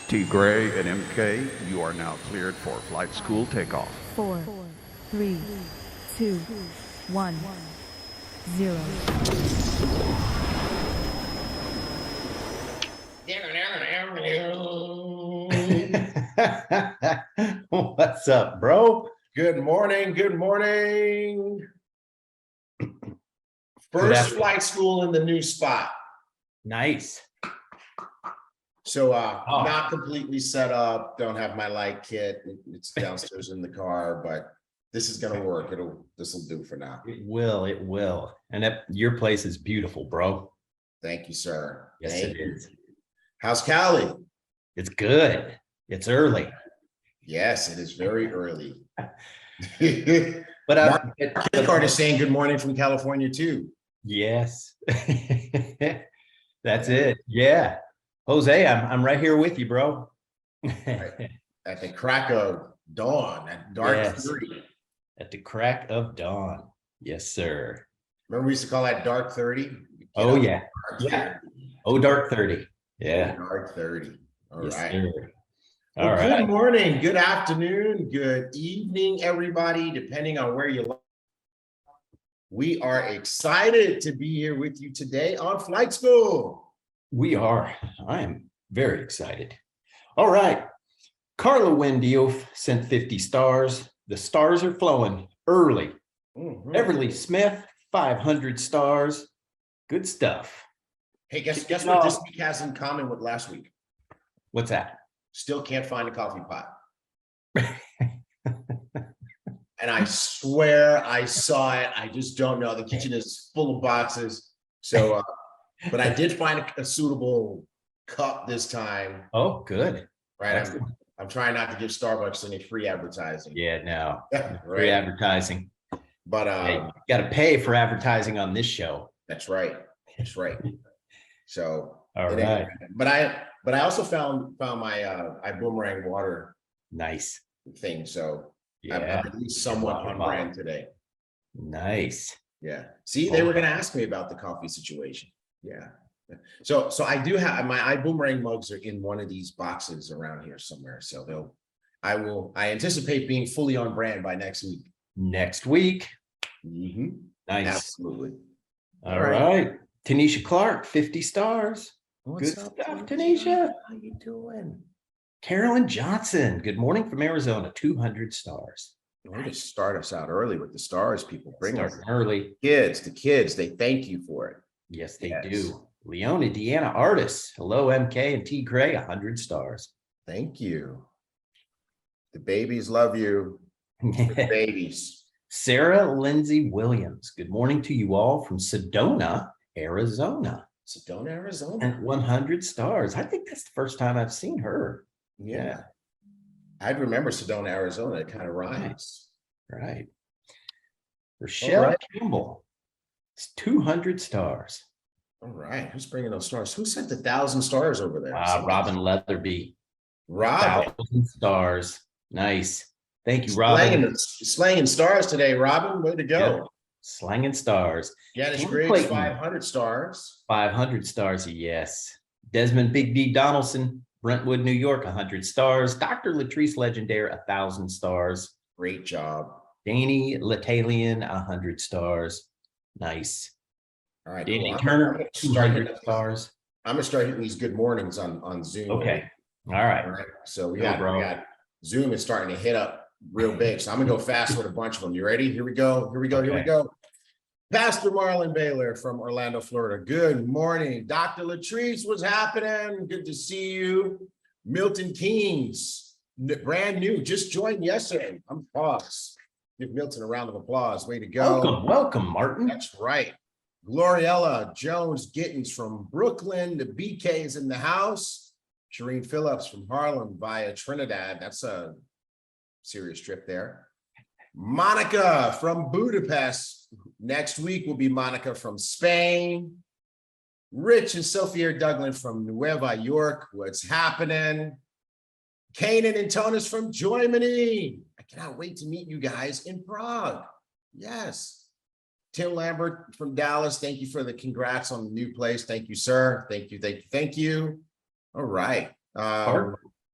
T. Gray and MK, you are now cleared for flight school takeoff. 4, 3, 2, 1, 0. What's up, bro? Good morning. Good morning. First flight school in the new spot. Nice. So not completely set up. Don't have my light kit. It's downstairs in the car, but this is gonna work. This will do for now. It will. And your place is beautiful, bro. Thank you, sir. Yes, Thank it you. is. How's Cali? It's good. It's early. Yes, it is very early. But Mark Card is saying good morning from California too. yes. That's it. Yeah. Jose, I'm right here with you, bro. Right. At the crack of dawn, at dark Yes. 30. At the crack of dawn. Yes, sir. Remember we used to call that dark 30? Oh, yeah. Dark Yeah. 30. Oh, dark 30. Yeah. Dark 30. All Yes, right. sir. Well, All right. good morning, good afternoon, good evening, everybody, depending on where you live. We are excited to be here with you today on Flight School. We are. I am very excited. All right. Carla Wendiof sent 50 stars. The stars are flowing early. Mhm. Everly Smith, 500 stars. Good stuff. Hey, guess what this week has in common with last week? What's that? Still can't find a coffee pot. And I swear I saw it. I just don't know. The kitchen is full of boxes. So, but I did find a suitable cup this time. Oh, good. Right. I'm trying not to give Starbucks any free advertising. Yeah, no. Right. Free advertising. But Hey, you got to pay for advertising on this show. that's right. That's right. So All right. But I also found my Ibüümerang water Nice. thing. So Yeah. I'm at least somewhat on brand today. Nice. Yeah. See, they were going to ask me about the coffee situation. Yeah. So I do have my Ibüümerang mugs are in one of these boxes around here somewhere. So I anticipate being fully on brand by next week. Next week. Mm-hmm. Nice. Absolutely. All right. Tanisha Clark, 50 stars. What's Good up, stuff, Tanisha. How you doing? Carolyn Johnson, good morning from Arizona, 200 stars. Way to start us out early with the stars, people. Bring us Starting early. the kids, they thank you for it. Yes, they Yes. do. Leona Deanna Artis, hello, MK and T Gray, 100 stars. Thank you. The babies love you. The babies. Sarah Lindsay Williams, good morning to you all from Sedona, Arizona. Sedona, Arizona. And 100 stars. I think that's the first time I've seen her. Yeah. I'd remember Sedona, Arizona. It kind of rhymes. Right. Rochelle Campbell, it's 200 stars. All right. Who's bringing those stars? Who sent 1,000 stars over there? Robin Leatherby. Robin. 1,000 stars. Nice. Thank you, Robin. Slanging stars today, Robin. Way to go. Yep. Slanging stars. Janice Kim Griggs, Clayton. 500 stars. 500 stars, yes. Desmond Big D Donaldson, Brentwood, New York, 100 stars. Dr. Latrice Legendaire, 1,000 stars. Great job. Danny Latalian, 100 stars. Nice. All right. Danny Cool. Turner, 200 stars. I'm gonna start hitting these good mornings on Zoom. Okay. All All right. right. So we Go, got bro. Zoom is starting to hit up real big. So I'm gonna go fast with a bunch of them. You ready? Here we go. Here we go. Here we Okay. go. Pastor Marlon Baylor from Orlando, Florida. Good morning. Dr. Latrice, what's happening? Good to see you. Milton Keynes, brand new, just joined yesterday. I'm paused. Give Milton a round of applause. Way to go. Welcome, Martin. That's right. Gloriella Jones Gittins from Brooklyn. The BK is in the house. Shireen Phillips from Harlem via Trinidad. That's a serious trip there. Monica from Budapest. Next week will be Monica from Spain. Rich and Sophia Douglas from Nueva York. What's happening? Kanan and Tonis from Germany. I cannot wait to meet you guys in Prague. Yes. Tim Lambert from Dallas. Thank you for the congrats on the new place. Thank you, sir. Thank you. All right.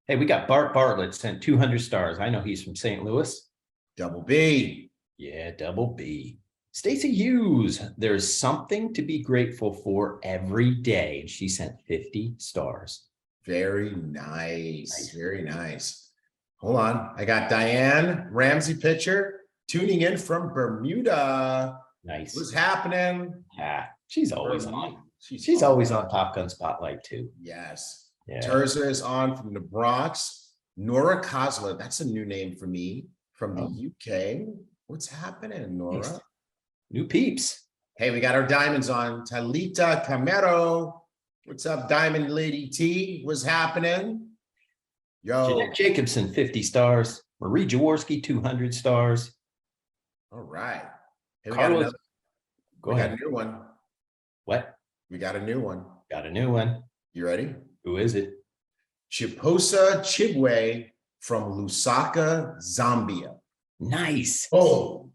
Hey, we got Bart Bartlett sent 200 stars. I know he's from St. Louis. Double B. Yeah, double B. Stacy Hughes, there's something to be grateful for every day. And she sent 50 stars. Very nice. Very nice. Hold on. I got Diane Ramsey Pitcher tuning in from Bermuda. Nice. What's happening? Yeah, she's always on. She's She's always on Top Gun Spotlight too. Yes. Yeah. Terza is on from the Bronx. Nora Kozler, that's a new name for me, from the UK. What's happening, Nora? Nice. New peeps. Hey, we got our diamonds on. Talita Camero. What's up, Diamond Lady T? What's happening? Yo. Jeanette Jacobson, 50 stars. Marie Jaworski, 200 stars. All right. Hey, we Carlos, got a new one. What? We got a new one. Got a new one. You ready? Who is it? Chiposa Chibwe from Lusaka, Zambia. Nice. Oh,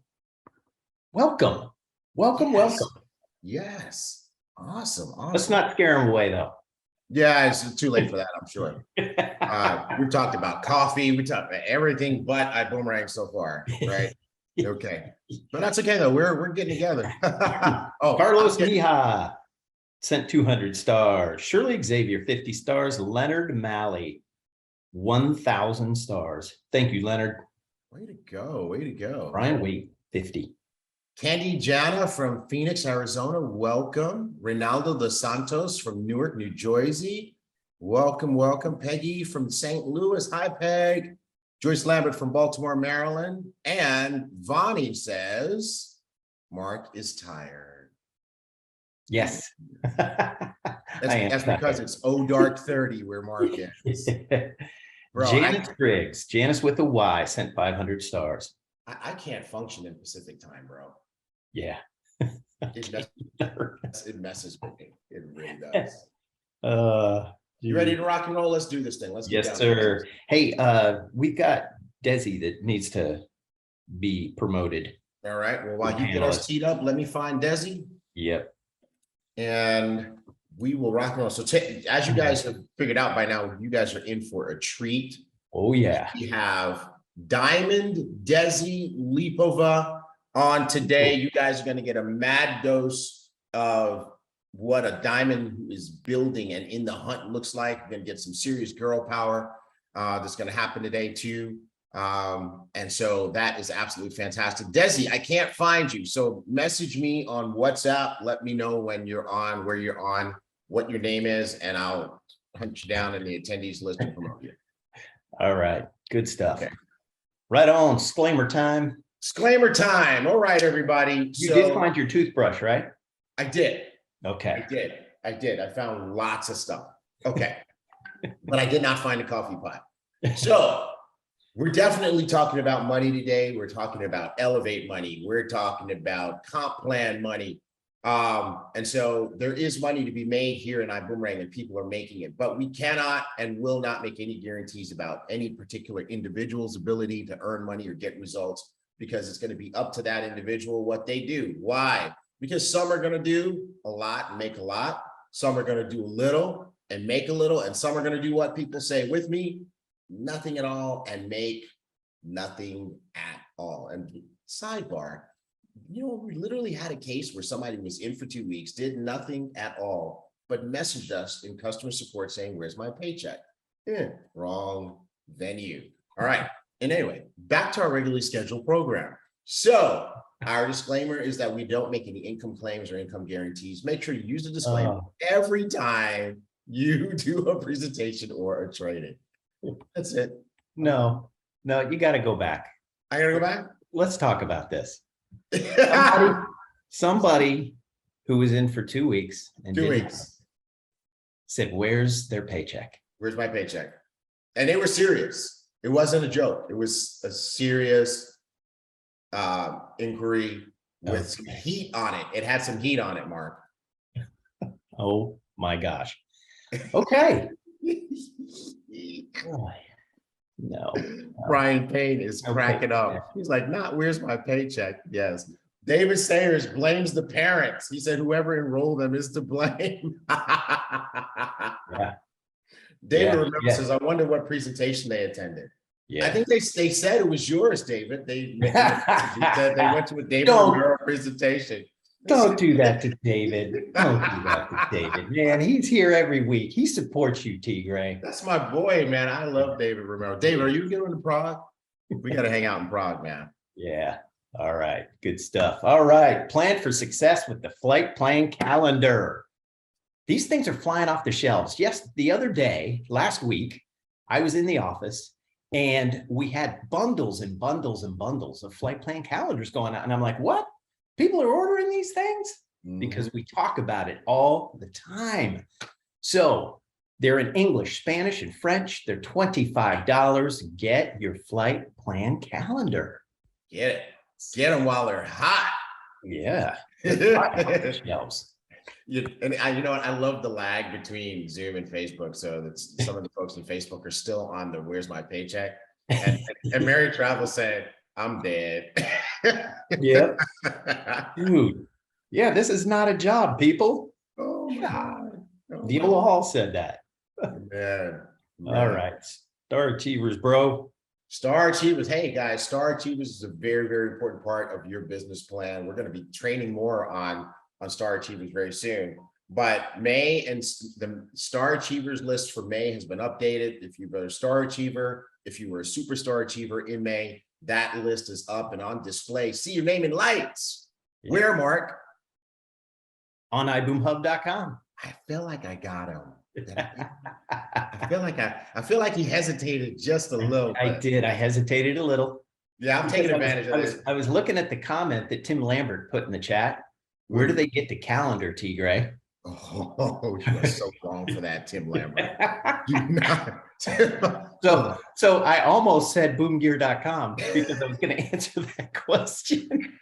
Welcome. Welcome, yes. welcome. Yes. Awesome. Let's not scare them away though. Yeah, it's too late for that, I'm sure. We've talked about coffee. We talked about everything but Ibüümerang so far, right? Okay. But that's okay though. We're getting together. Oh, Carlos Mija sent 200 stars. Shirley Xavier, 50 stars. Leonard Malley, 1,000 stars. Thank you, Leonard. Way to go. Way to go. Brian Wait, 50. Candy Jana from Phoenix, Arizona. Welcome. Ronaldo dos Santos from Newark, New Jersey. Welcome, welcome. Peggy from St. Louis. Hi, Peg. Joyce Lambert from Baltimore, Maryland. And Vonnie says, Mark is tired. Yes. That's because it's dark 30 where Mark is. Bro, Janice Briggs, Janice with a Y, sent 500 stars. I can't function in Pacific time, bro. Yeah. It messes with me. It really does. You ready to rock and roll? Let's do this thing. Let's get yes, down sir. Hey, we've got Desi that needs to be promoted. All right. Well, while you get us teed up, let me find Desi. Yep. And we will rock and roll. So as you guys have figured out by now, you guys are in for a treat. Oh, yeah. We have Diamond Desi Lipova on today. You guys are going to get a mad dose of what a diamond is building and in the hunt looks like. You're going to get some serious girl power that's going to happen today too. And so that is absolutely fantastic. Desi, I can't find you. So message me on WhatsApp. Let me know when you're on, where you're on, what your name is, and I'll hunt you down in the attendees list and promote you. All right. Good stuff. Okay. Right on. Disclaimer time. Disclaimer time. All right, everybody. You did find your toothbrush, right? I did. Okay. I did. I found lots of stuff. Okay. But I did not find a coffee pot. So we're definitely talking about money today. We're talking about elevate money. We're talking about comp plan money. And so there is money to be made here in Ibüümerang and people are making it, but we cannot and will not make any guarantees about any particular individual's ability to earn money or get results, because it's going to be up to that individual what they do. Why? Because some are going to do a lot and make a lot. Some are going to do a little and make a little. And some are going to do what people say with me, nothing at all and make nothing at all. And sidebar, you know, we literally had a case where somebody was in for 2 weeks, did nothing at all, but messaged us in customer support saying, where's my paycheck? Wrong venue. All right. And anyway, back to our regularly scheduled program. So our disclaimer is that we don't make any income claims or income guarantees. Make sure you use the disclaimer every time you do a presentation or a training. That's it. No, you got to go back. I got to go back? Let's talk about this. Somebody who was in for 2 weeks and 2 weeks said, where's their paycheck? Where's my paycheck? And they were serious. It wasn't a joke. It was a serious inquiry with some heat on it. It had some heat on it, Mark. Oh my gosh. Okay. No. Brian Payne is cracking up. He's like, not where's my paycheck? Yes. David Sayers blames the parents. He said, whoever enrolled them is to blame. Yeah. David Yeah, Romero yeah. says, I wonder what presentation they attended. Yeah. I think they said it was yours, David. They said they went to a David Don't- Romero presentation. Don't do that to David. Don't do that to David. Man, he's here every week. He supports you, T. Gray. That's my boy, man. I love David Romero. David, are you going to Prague? We got to hang out in Prague, man. Yeah. All right. Good stuff. All right. Plan for success with the flight plan calendar. These things are flying off the shelves. Yes, the other day, last week, I was in the office and we had bundles and bundles and bundles of flight plan calendars going out. And I'm like, what? People are ordering these things? Because we talk about it all the time. So they're in English, Spanish, and French. They're $25. Get your flight plan calendar. Get it. Get them while they're hot. Yeah. Shelves. You know what? I love the lag between Zoom and Facebook. So that some of the folks in Facebook are still on the "Where's my paycheck?" And Mary Travel said, "I'm dead." Yeah, dude. Yeah, this is not a job, people. Oh my God. Oh Viola Hall said that. man. All right, Star Achievers, bro. Star Achievers. Hey guys, Star Achievers is a very, very important part of your business plan. We're going to be training more on Star Achievers very soon. But May and the Star Achievers list for May has been updated. If you were a Star Achiever, if you were a Superstar Achiever in May, that list is up and on display. See your name in lights. Yeah. Where, Mark? On iboomhub.com. I feel like I got him. I feel like he hesitated just a little bit. I did. I hesitated a little. Yeah, I'm taking advantage of this. I was looking at the comment that Tim Lambert put in the chat. Where do they get the calendar, T. Gray? Oh, you are so wrong for that, Tim Lambert. Do not. So I almost said boomgear.com because I was going to answer that question.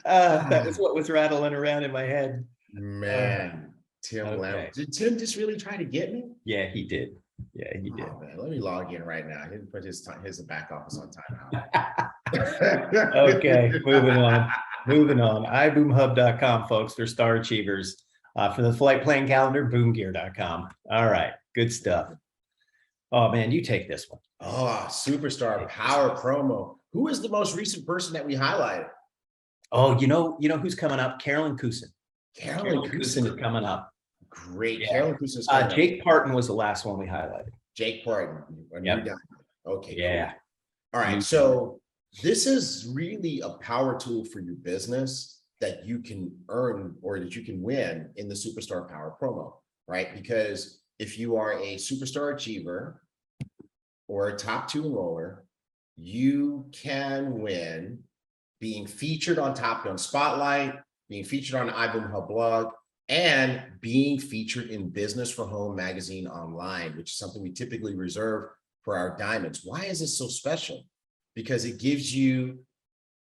That was what was rattling around in my head. Man, Tim Lambert. Did Tim just really try to get me? Yeah, he did. Yeah, he did. Oh, man. Let me log in right now. He didn't put his back office on timeout. Okay, moving on. Moving on. iboomhub.com, folks. They're Star Achievers. For the flight plan calendar, boomgear.com. All right, good stuff. Oh man, you take this one. Oh, Superstar Power Promo. Who is the most recent person that we highlighted? Oh, you know who's coming up? Carolyn Cousin. Carolyn Cousin is coming up. Great. Yeah. Carolyn Cousin is coming up. Jake Parton was the last one we highlighted. Jake Parton. Yep. Okay. Yeah. Cool. All right. So this is really a power tool for your business that you can earn or that you can win in the Superstar Power Promo, right? Because if you are a Superstar Achiever or a top 2 enroller, you can win being featured on Top Gun Spotlight, being featured on the iBoom Hub blog, and being featured in Business for Home magazine online, which is something we typically reserve for our diamonds. Why is this so special? Because it gives you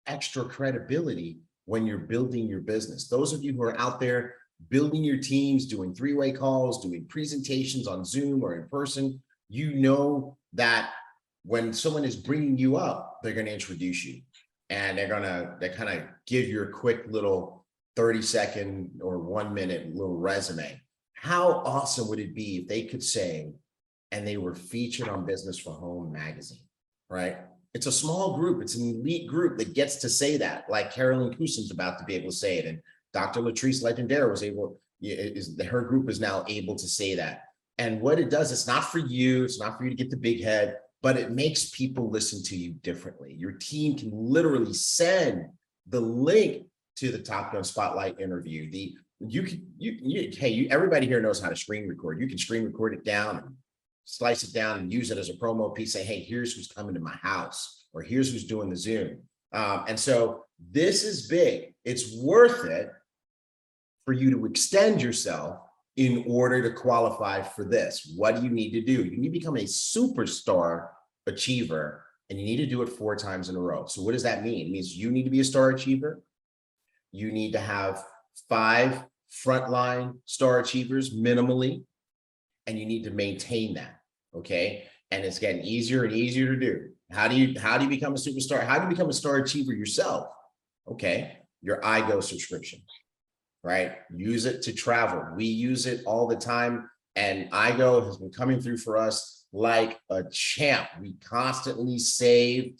extra credibility when you're building your business. Those of you who are out there building your teams, doing 3-way calls, doing presentations on Zoom or in person, you know that when someone is bringing you up, they're going to introduce you and they kind of give you a quick little 30-second or 1-minute little resume. How awesome would it be if they could say, and they were featured on Business for Home magazine, right? It's a small group. It's an elite group that gets to say that, like Carolyn Cousin's about to be able to say it. And Dr. Latrice Legendare was able, her group is now able to say that. And what it does, it's not for you. It's not for you to get the big head, but it makes people listen to you differently. Your team can literally send the link to the Top Gun Spotlight interview. Everybody here knows how to screen record. You can screen record it down and slice it down and use it as a promo piece. Say, hey, here's who's coming to my house, or here's who's doing the Zoom. And so this is big. It's worth it for you to extend yourself in order to qualify for this. What do you need to do? You need to become a Superstar Achiever, and you need to do it 4 times in a row. So what does that mean? It means you need to be a Star Achiever. You need to have 5 frontline Star Achievers minimally, and you need to maintain that. Okay. And it's getting easier and easier to do. How do you become a superstar? How do you become a Star Achiever yourself? Okay. Your iGo subscription, right? Use it to travel. We use it all the time And IGO has been coming through for us like a champ. We constantly save.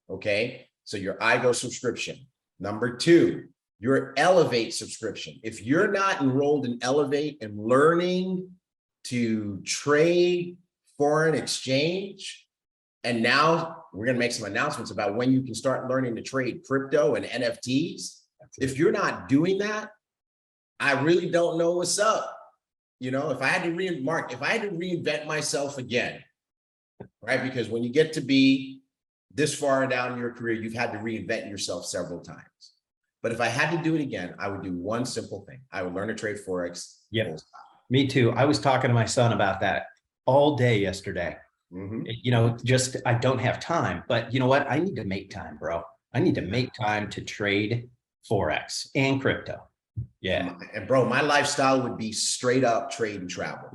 Okay. So your IGO subscription. Number 2, your Elevate subscription. If you're not enrolled in Elevate and learning to trade foreign exchange, and now we're going to make some announcements about when you can start learning to trade crypto and NFTs. If you're not doing that, I really don't know what's up. You know, if I had to reinvent myself again, right? Because when you get to be this far down in your career, you've had to reinvent yourself several times. But if I had to do it again, I would do one simple thing. I would learn to trade Forex. Yeah, me too. I was talking to my son about that all day yesterday. You know, just, I don't have time, but you know what? I need to make time, bro. I need to make time to trade Forex and crypto. Yeah. And bro, my lifestyle would be straight up trade and travel.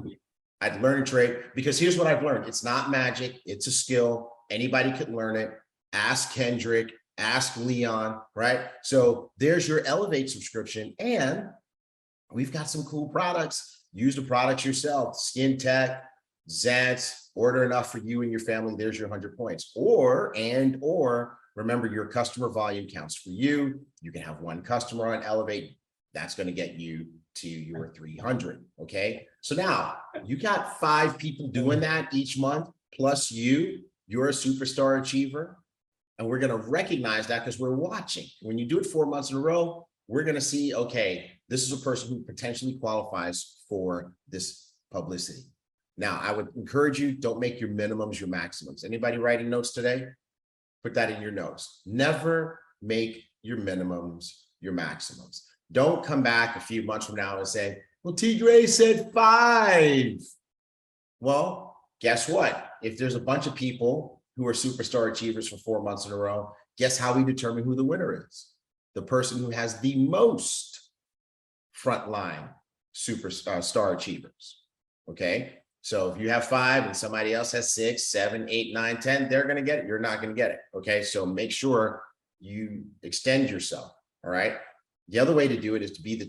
I'd learn to trade because here's what I've learned. It's not magic. It's a skill. Anybody can learn it. Ask Kendrick, ask Leon, right? So there's your Elevate subscription. And we've got some cool products. Use the products yourself. Skin Tech, Zants, order enough for you and your family. There's your 100 points. Or remember, your customer volume counts for you. You can have one customer on Elevate. That's going to get you to your 300. Okay. So now you got 5 people doing that each month, plus you're a superstar achiever. And we're going to recognize that because we're watching. When you do it 4 months in a row, we're going to see, okay, this is a person who potentially qualifies for this publicity. Now, I would encourage you, don't make your minimums your maximums. Anybody writing notes today? Put that in your notes. Never make your minimums your maximums. Don't come back a few months from now and say, well, T. Gray said 5. Well, guess what? If there's a bunch of people who are superstar achievers for 4 months in a row, guess how we determine who the winner is? The person who has the most frontline star achievers. Okay. So if you have 5 and somebody else has 6, 7, 8, 9, 10, they're going to get it. You're not going to get it. Okay. So make sure you extend yourself. All right. The other way to do it is to be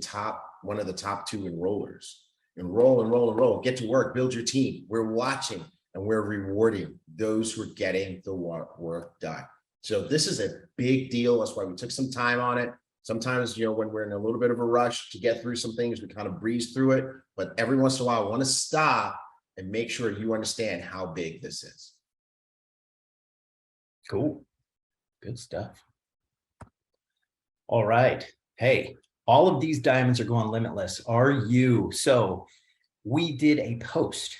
one of the top 2 enrollers. Enroll, get to work, build your team. We're watching and we're rewarding those who are getting the work done. So this is a big deal. That's why we took some time on it. Sometimes, when we're in a little bit of a rush to get through some things, we kind of breeze through it. But every once in a while, I want to stop and make sure you understand how big this is. Cool. Good stuff. All right. Hey, all of these diamonds are going limitless. Are you? So we did a post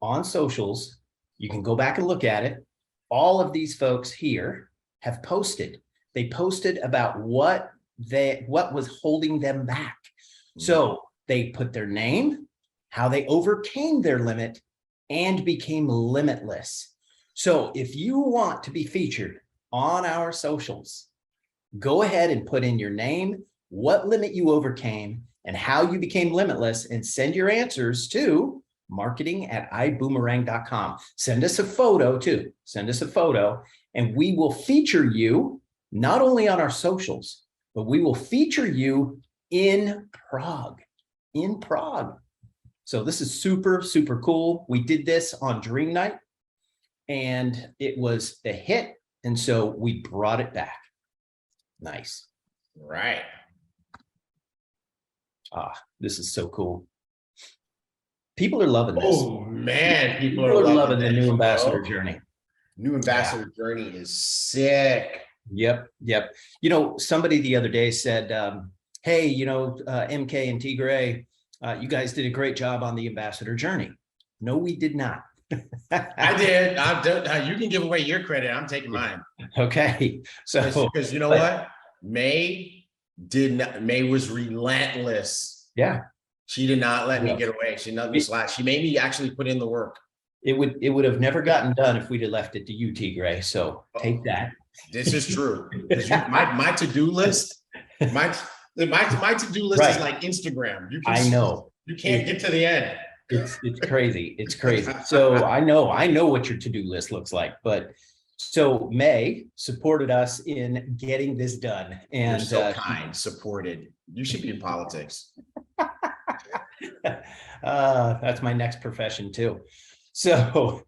on socials. You can go back and look at it. All of these folks here have posted. They posted about what was holding them back. So they put their name, how they overcame their limit, and became limitless. So if you want to be featured on our socials, go ahead and put in your name, what limit you overcame, and how you became limitless, and send your answers to marketing@ibüümerang.com. Send us a photo too. Send us a photo, and we will feature you not only on our socials, but we will feature you in Prague. So this is super, super cool. We did this on Dream Night and it was a hit. And so we brought it back. Nice. Right. This is so cool. People are loving this. Oh man, people are loving the this, new ambassador journey. New ambassador journey is sick. Yep. Somebody the other day said, hey, MK and T. Gray, you guys did a great job on the ambassador journey. No, we did not. I did. You can give away your credit. I'm taking mine. Okay. So because you know what? May was relentless. Yeah. She did not let me get away. She let me slack. She made me actually put in the work. It would have never gotten done if we'd have left it to you, T. Gray. So take that. This is true. My to-do list, my to-do list is like Instagram. I know. You can't get to the end. It's crazy. It's crazy. So I know what your to-do list looks like, but so May supported us in getting this done. And you're so kind, supported. You should be in politics. That's my next profession too. So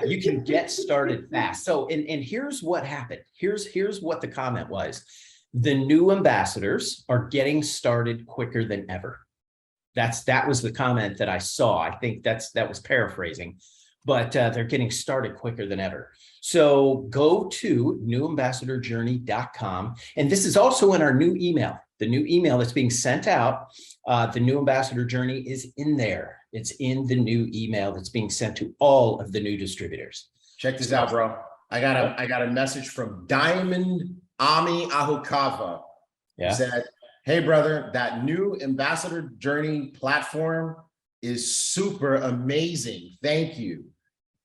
you can get started fast. So, and here's what happened. Here's what the comment was. The new ambassadors are getting started quicker than ever. That was the comment that I saw. I think that was paraphrasing, but they're getting started quicker than ever. So go to newambassadorjourney.com. And this is also in our new email. The new email that's being sent out, the new ambassador journey is in there. It's in the new email that's being sent to all of the new distributors. Check this out, bro. I got a message from Diamond Ami Ahukava. Yeah. He said, hey, brother, that new ambassador journey platform is super amazing. Thank you.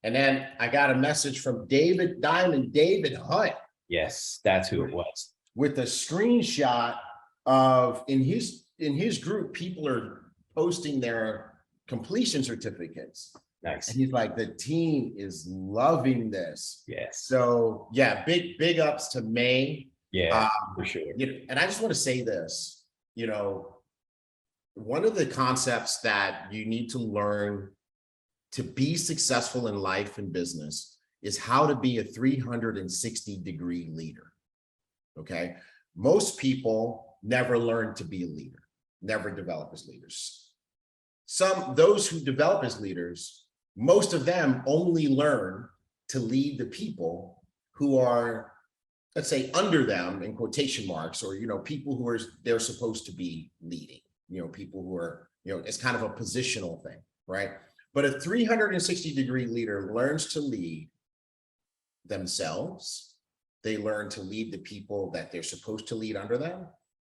And then I got a message from David Hunt. Yes, that's who it was. With a screenshot of in his group, people are posting their completion certificates. Nice. And he's like, the team is loving this. Yes. So yeah, big ups to May. Yeah, for sure. And I just want to say this, one of the concepts that you need to learn to be successful in life and business is how to be a 360-degree leader. Okay. Most people never learn to be a leader, never develop as leaders. Those who develop as leaders, most of them only learn to lead the people who are, let's say, under them in quotation marks, or, people who they're supposed to be leading, people who are, it's kind of a positional thing, right? But a 360-degree leader learns to lead themselves. They learn to lead the people that they're supposed to lead under them.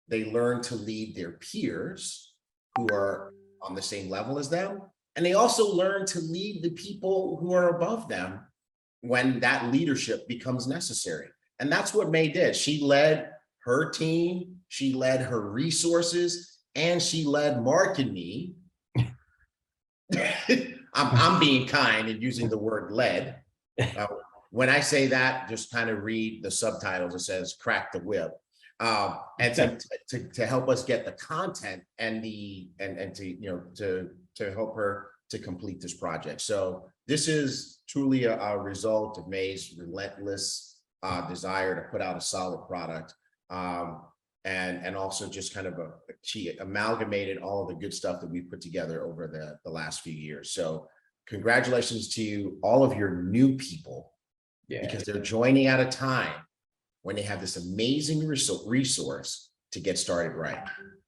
They learn to lead their peers who are on the same level as them. And they also learn to lead the people who are above them when that leadership becomes necessary. And that's what May did. She led her team, she led her resources, and she led Mark and me. I'm being kind and using the word led. When I say that, just kind of read the subtitles. It says "crack the whip," and to help us get the content and to help her to complete this project. So this is truly a result of May's relentless desire to put out a solid product, and also just kind of she amalgamated all of the good stuff that we put together over the last few years. So congratulations to all of your new people. Yeah. Because they're joining at a time when they have this amazing resource to get started right.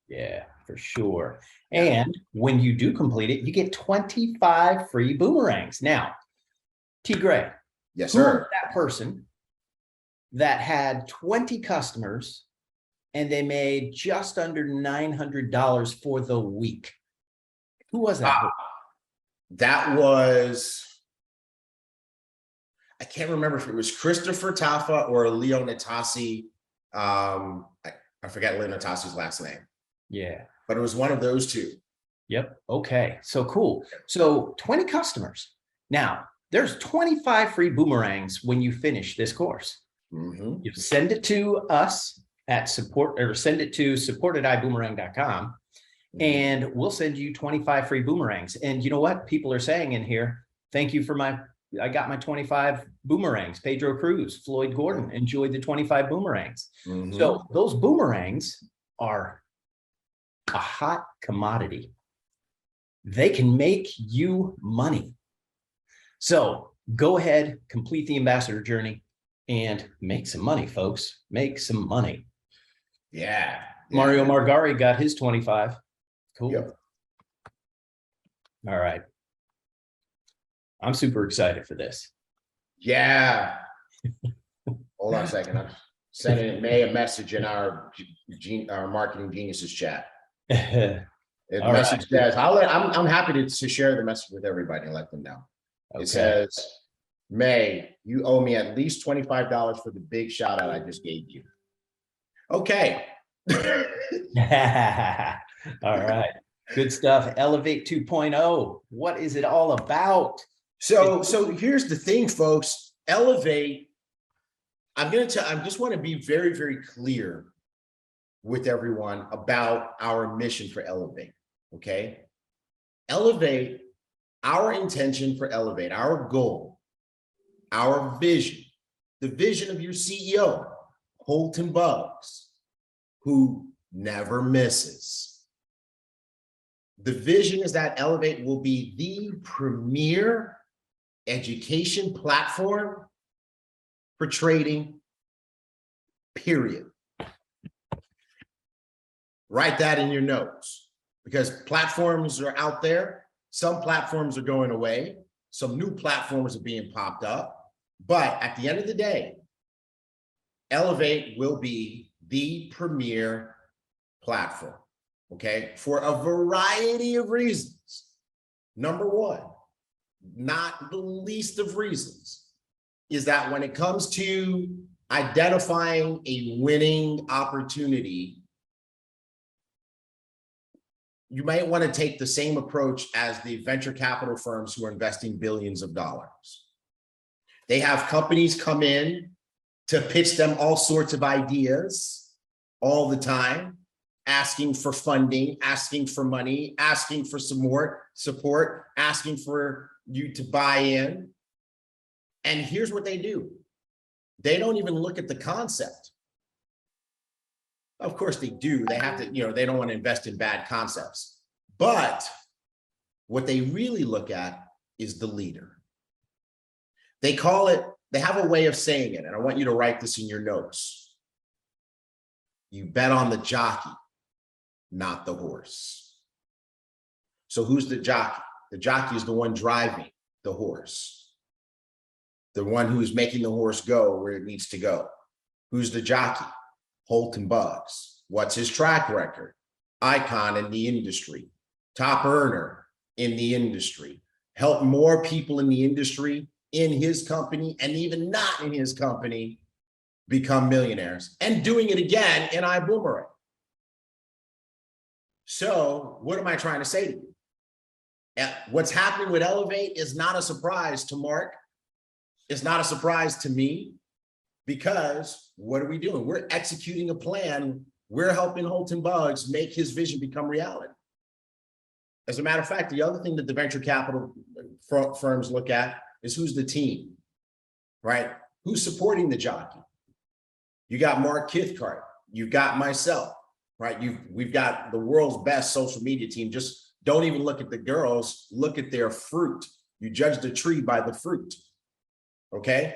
Yeah, for sure. And when you do complete it, you get 25 free boomerangs. Now, T. Gray. Yes, sir. That person that had 20 customers and they made just under $900 for the week. Who was that? That was, I can't remember if it was Christopher Taffa or Leo Natasi. I forget Leo Natasi's last name. Yeah. But it was one of those two. Yep. Okay. So cool. So 20 customers. Now, there's 25 free boomerangs when you finish this course. Mm-hmm. You send it to us at support, or send it to support@iboomerang.com, and we'll send you 25 free boomerangs. And you know what? People are saying in here, thank you for I got my 25 boomerangs. Pedro Cruz, Floyd Gordon enjoyed the 25 boomerangs. Mm-hmm. So those boomerangs are a hot commodity. They can make you money. So go ahead, complete the ambassador journey, and make some money, folks. Make some money. Yeah. Mario Margari got his 25. Cool. Yep. All right. I'm super excited for this. Yeah. Hold on a second. I'm sending May a message in our marketing geniuses chat. The message says, I'm happy to share the message with everybody and let them know. Okay. It says, May, you owe me at least $25 for the big shout out I just gave you. Okay. All right. Good stuff. Elevate 2.0. What is it all about? So here's the thing, folks. Elevate. I just want to be very, very clear with everyone about our mission for Elevate. Okay. Elevate, our intention for Elevate, our goal, our vision, the vision of your CEO, Holton Buggs, who never misses. The vision is that Elevate will be the premier education platform for trading, period. Write that in your notes, because platforms are out there. Some platforms are going away. Some new platforms are being popped up. But at the end of the day, Elevate will be the premier platform, okay, for a variety of reasons. Number one, not the least of reasons, is that when it comes to identifying a winning opportunity, you might want to take the same approach as the venture capital firms who are investing billions of dollars. They have companies come in to pitch them all sorts of ideas all the time, asking for funding, asking for money, asking for some more support, asking for you to buy in. And here's what they do. They don't even look at the concept. Of course they do. They have to, they don't want to invest in bad concepts. But what they really look at is the leader. They call it, they have a way of saying it, and I want you to write this in your notes. You bet on the jockey, not the horse. So who's the jockey? The jockey is the one driving the horse, the one who's making the horse go where it needs to go. Who's the jockey? Holton Buggs. What's his track record? Icon in the industry, top earner in the industry, help more people in the industry, in his company, and even not in his company, become millionaires, and doing it again in Ibüümerang. So what am I trying to say to you? What's happening with Elevate is not a surprise to Mark. It's not a surprise to me, because what are we doing? We're executing a plan. We're helping Holton Buggs make his vision become reality. As a matter of fact, the other thing that the venture capital firms look at is who's the team, right? Who's supporting the jockey? You got Mark Kithcart, you've got myself, right? We've got the world's best social media team. Just don't even look at the girls, look at their fruit. You judge the tree by the fruit, okay?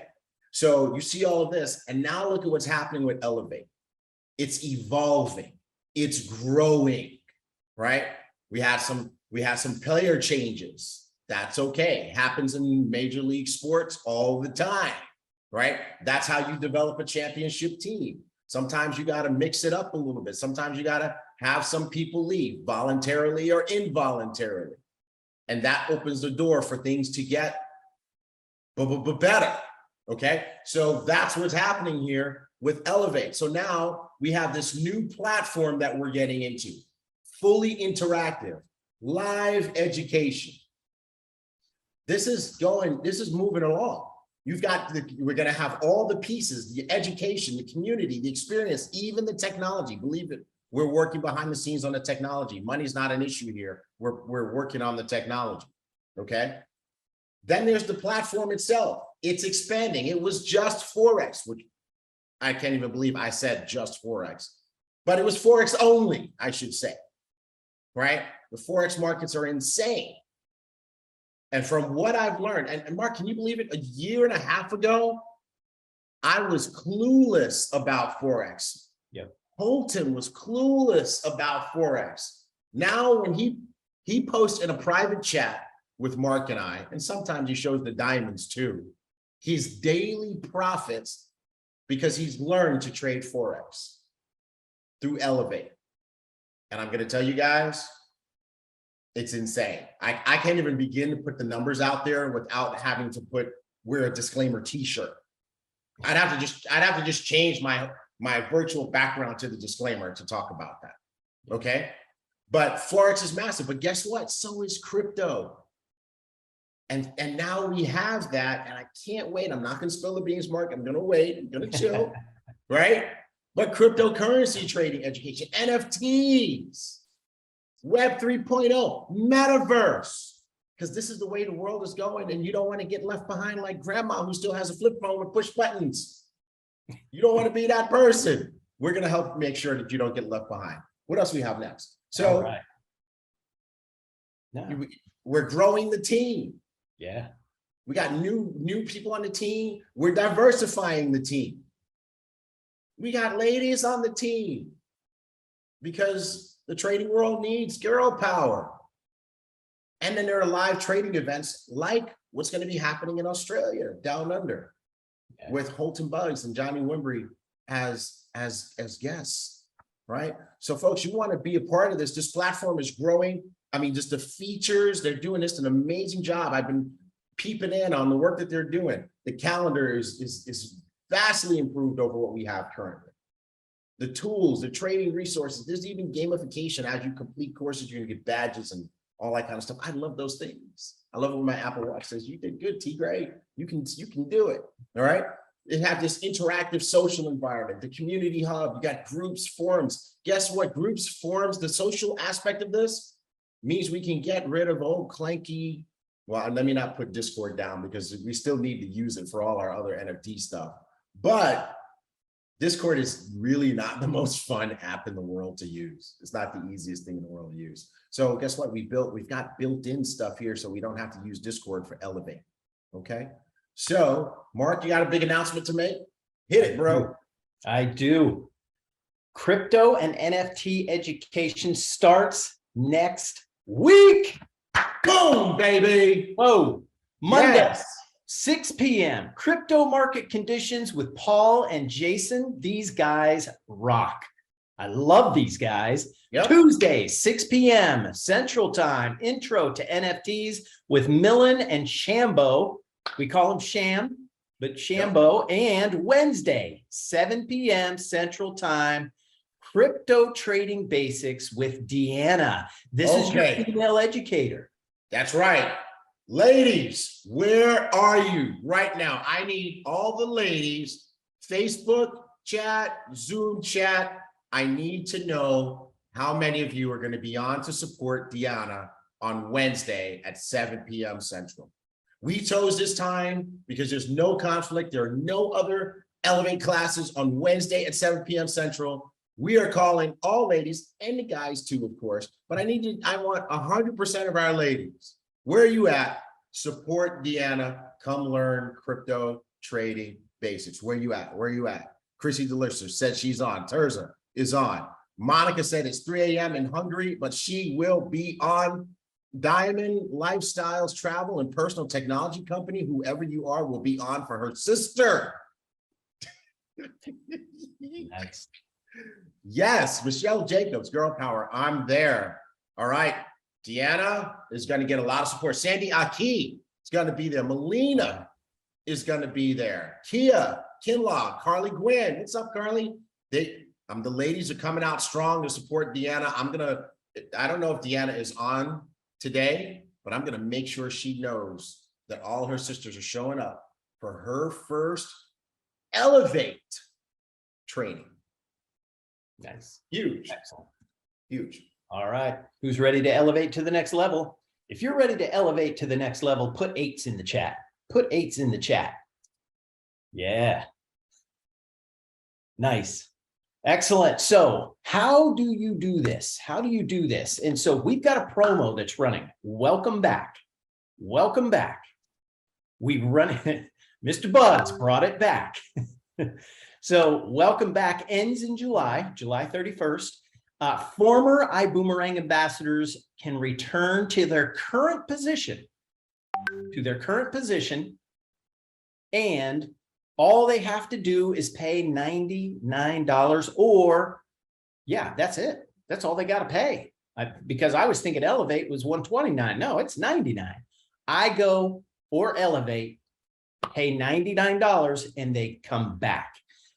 So you see all of this, and now look at what's happening with Elevate. It's evolving, it's growing, right? We had some player changes. That's okay. Happens in major league sports all the time, right? That's how you develop a championship team. Sometimes you got to mix it up a little bit. Sometimes you got to have some people leave voluntarily or involuntarily. And that opens the door for things to get better, okay? So that's what's happening here with Elevate. So now we have this new platform that we're getting into, fully interactive, live education. This is moving along. We're going to have all the pieces, the education, the community, the experience, even the technology. Believe it, we're working behind the scenes on the technology. Money's not an issue here. We're working on the technology, okay? Then there's the platform itself. It's expanding. It was just Forex, which I can't even believe I said just Forex, but it was Forex only, I should say, right? The Forex markets are insane. And from what I've learned, and Mark, can you believe it? A year and a half ago, I was clueless about Forex. Yeah. Holton was clueless about Forex. Now, when he posts in a private chat with Mark and I, and sometimes he shows the diamonds too, his daily profits, because he's learned to trade Forex through Elevate. And I'm going to tell you guys, it's insane. I can't even begin to put the numbers out there without having to wear a disclaimer t-shirt. I'd have to just change my virtual background to the disclaimer to talk about that. Okay. But Forex is massive, but guess what? So is crypto. And now we have that, and I can't wait. I'm not going to spill the beans, Mark. I'm going to wait. I'm going to chill, right? But cryptocurrency trading education, NFTs. Web 3.0, metaverse, because this is the way the world is going, and you don't want to get left behind like grandma who still has a flip phone with push buttons. You don't want to be that person. We're going to help make sure that you don't get left behind. What else we have next? So All right. No. we're growing the team. Yeah. We got new people on the team. We're diversifying the team. We got ladies on the team because the trading world needs girl power. And then there are live trading events like what's going to be happening in Australia, down under, with Holton Buggs and Johnny Wimbrey as guests, right? So folks, you want to be a part of this. This platform is growing. I mean, just the features, they're doing this an amazing job. I've been peeping in on the work that they're doing. The calendar is vastly improved over what we have currently. The tools, the trading resources, there's even gamification. As you complete courses, you're gonna get badges and all that kind of stuff. I love those things. I love it when my Apple Watch says, you did good, T, great. You can do it, all right? They have this interactive social environment, the community hub, you got groups, forums. Guess what? Groups, forums, the social aspect of this means we can get rid of old clanky, well, let me not put Discord down because we still need to use it for all our other NFT stuff. But Discord is really not the most fun app in the world to use. It's not the easiest thing in the world to use. So guess what? We've got built-in stuff here so we don't have to use Discord for Elevate, okay? So Mark, you got a big announcement to make? Hit it, bro. I do. Crypto and NFT education starts next week. Boom, baby. Whoa, Monday. Yes. 6 p.m. Crypto market conditions with Paul and Jason. These guys rock. I love these guys. Yep. Tuesday, 6 p.m. Central Time. Intro to NFTs with Millen and Shambo. We call him Sham, but Shambo. Yep. And Wednesday, 7 p.m. Central Time. Crypto trading basics with Deanna. This is your female educator. That's right. Ladies, where are you right now? I need all the ladies, Facebook chat, Zoom chat. I need to know how many of you are going to be on to support Deanna on Wednesday at 7 p.m. Central. We chose this time because there's no conflict. There are no other Elevate classes on Wednesday at 7 p.m. Central. We are calling all ladies and the guys too, of course, but I want 100% of our ladies. Where are you at? Support Deanna. Come learn crypto trading basics. Where you at? Where are you at? Chrissy Delicious said she's on. Terza is on. Monica said it's 3 a.m. in Hungary, but she will be on. Diamond Lifestyles Travel and Personal Technology Company, whoever you are, will be on for her sister. Nice. Yes, Michelle Jacobs, Girl Power, I'm there. All right. Deanna is going to get a lot of support. Sandy Aki is going to be there. Melina is going to be there. Kia, Kinlaw, Carly Gwynn. What's up, Carly? The ladies are coming out strong to support Deanna. I don't know if Deanna is on today, but I'm going to make sure she knows that all her sisters are showing up for her first Elevate training. Nice. Huge. Excellent. Huge. All right. Who's ready to elevate to the next level? If you're ready to elevate to the next level, put 8s in the chat. Put 8s in the chat. Yeah. Nice. Excellent. So how do you do this? How do you do this? And so we've got a promo that's running. Welcome back. Welcome back. We run it. Mr. Buds brought it back. So welcome back ends in July 31st. Former Ibüümerang ambassadors can return to their current position, and all they have to do is pay $99 or, yeah, that's it. That's all they got to pay. Because I was thinking Elevate was $129. No, it's $99. I go or Elevate, pay $99 and they come back.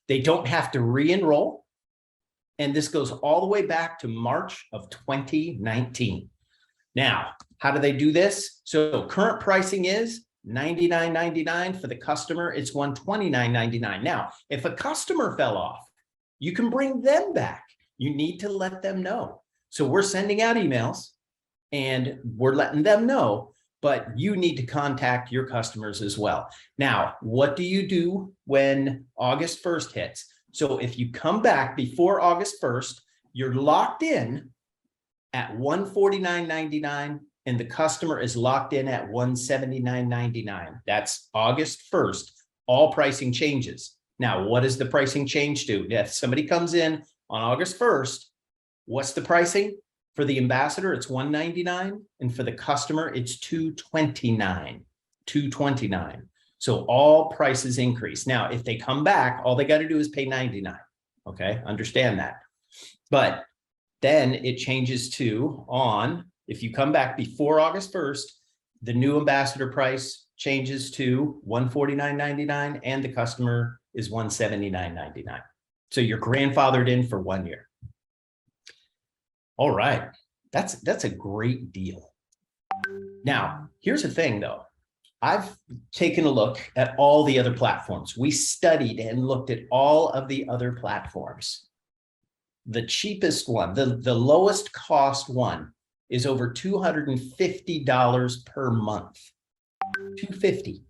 They don't have to re-enroll. And this goes all the way back to March of 2019. Now, how do they do this? So current pricing is $99.99 for the customer. It's $129.99. Now, if a customer fell off, you can bring them back. You need to let them know. So we're sending out emails and we're letting them know, but you need to contact your customers as well. Now, what do you do when August 1st hits? So if you come back before August 1st, you're locked in at $149.99 and the customer is locked in at $179.99. That's August 1st. All pricing changes. Now, what does the pricing change to? If somebody comes in on August 1st, what's the pricing? For the ambassador, it's $199, and for the customer, it's $229. $229. So all prices increase. Now, if they come back, all they got to do is pay $99. Okay, understand that. But then it changes to if you come back before August 1st, the new ambassador price changes to $149.99 and the customer is $179.99. So you're grandfathered in for 1 year. All right, that's a great deal. Now, here's the thing though. I've taken a look at all the other platforms. We studied and looked at all of the other platforms. The cheapest one, the lowest cost one is over $250 per month. $250.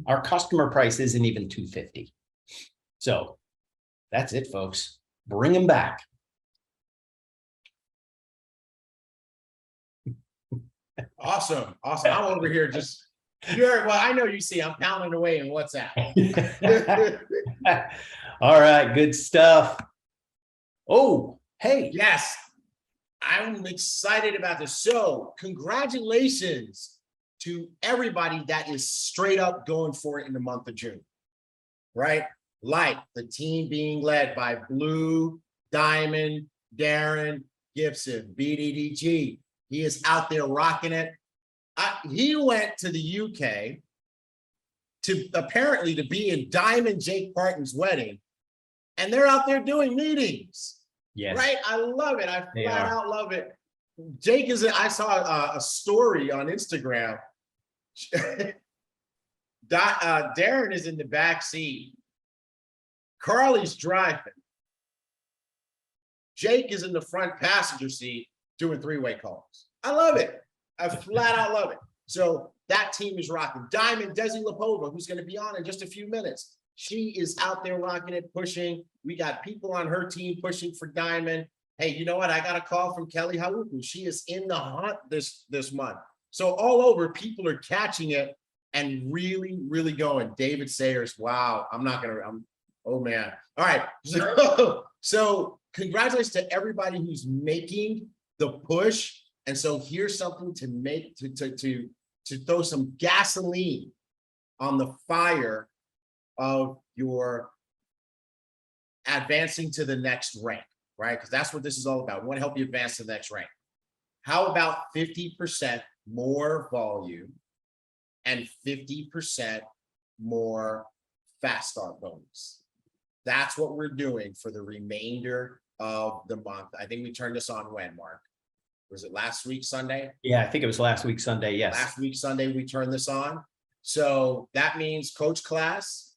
Our customer price isn't even $250. So that's it, folks. Bring them back. Awesome. Awesome. I'm over here just, well, I know you see, I'm pounding away in WhatsApp. All right, good stuff. Oh, hey. Yes, I'm excited about this. So congratulations to everybody that is straight up going for it in the month of June, right? Like the team being led by Blue, Diamond, Darren, Gibson, BDDG. He is out there rocking it. He went to the UK to apparently to be in Diamond Jake Parton's wedding, and they're out there doing meetings. Yes. Right? I love it. I flat out love it. Jake is, I saw a story on Instagram. Darren is in the back seat. Carly's driving. Jake is in the front passenger seat doing three-way calls. I love it. I flat out love it. So that team is rocking. Diamond, Desi Lipova, who's going to be on in just a few minutes. She is out there rocking it, pushing. We got people on her team pushing for Diamond. Hey, you know what? I got a call from Kelly Hauku. She is in the hunt this month. So all over, people are catching it and really, really going. David Sayers, wow. Oh man. All right. So congratulations to everybody who's making the push. And so here's something to make, to throw some gasoline on the fire of your advancing to the next rank, right? Because that's what this is all about. We want to help you advance to the next rank. How about 50% more volume and 50% more fast start bonus? That's what we're doing for the remainder of the month. I think we turned this on when, Mark? Was it last week, Sunday? Yeah, I think it was last week, Sunday. Yes. Last week, Sunday, we turned this on. So that means coach class,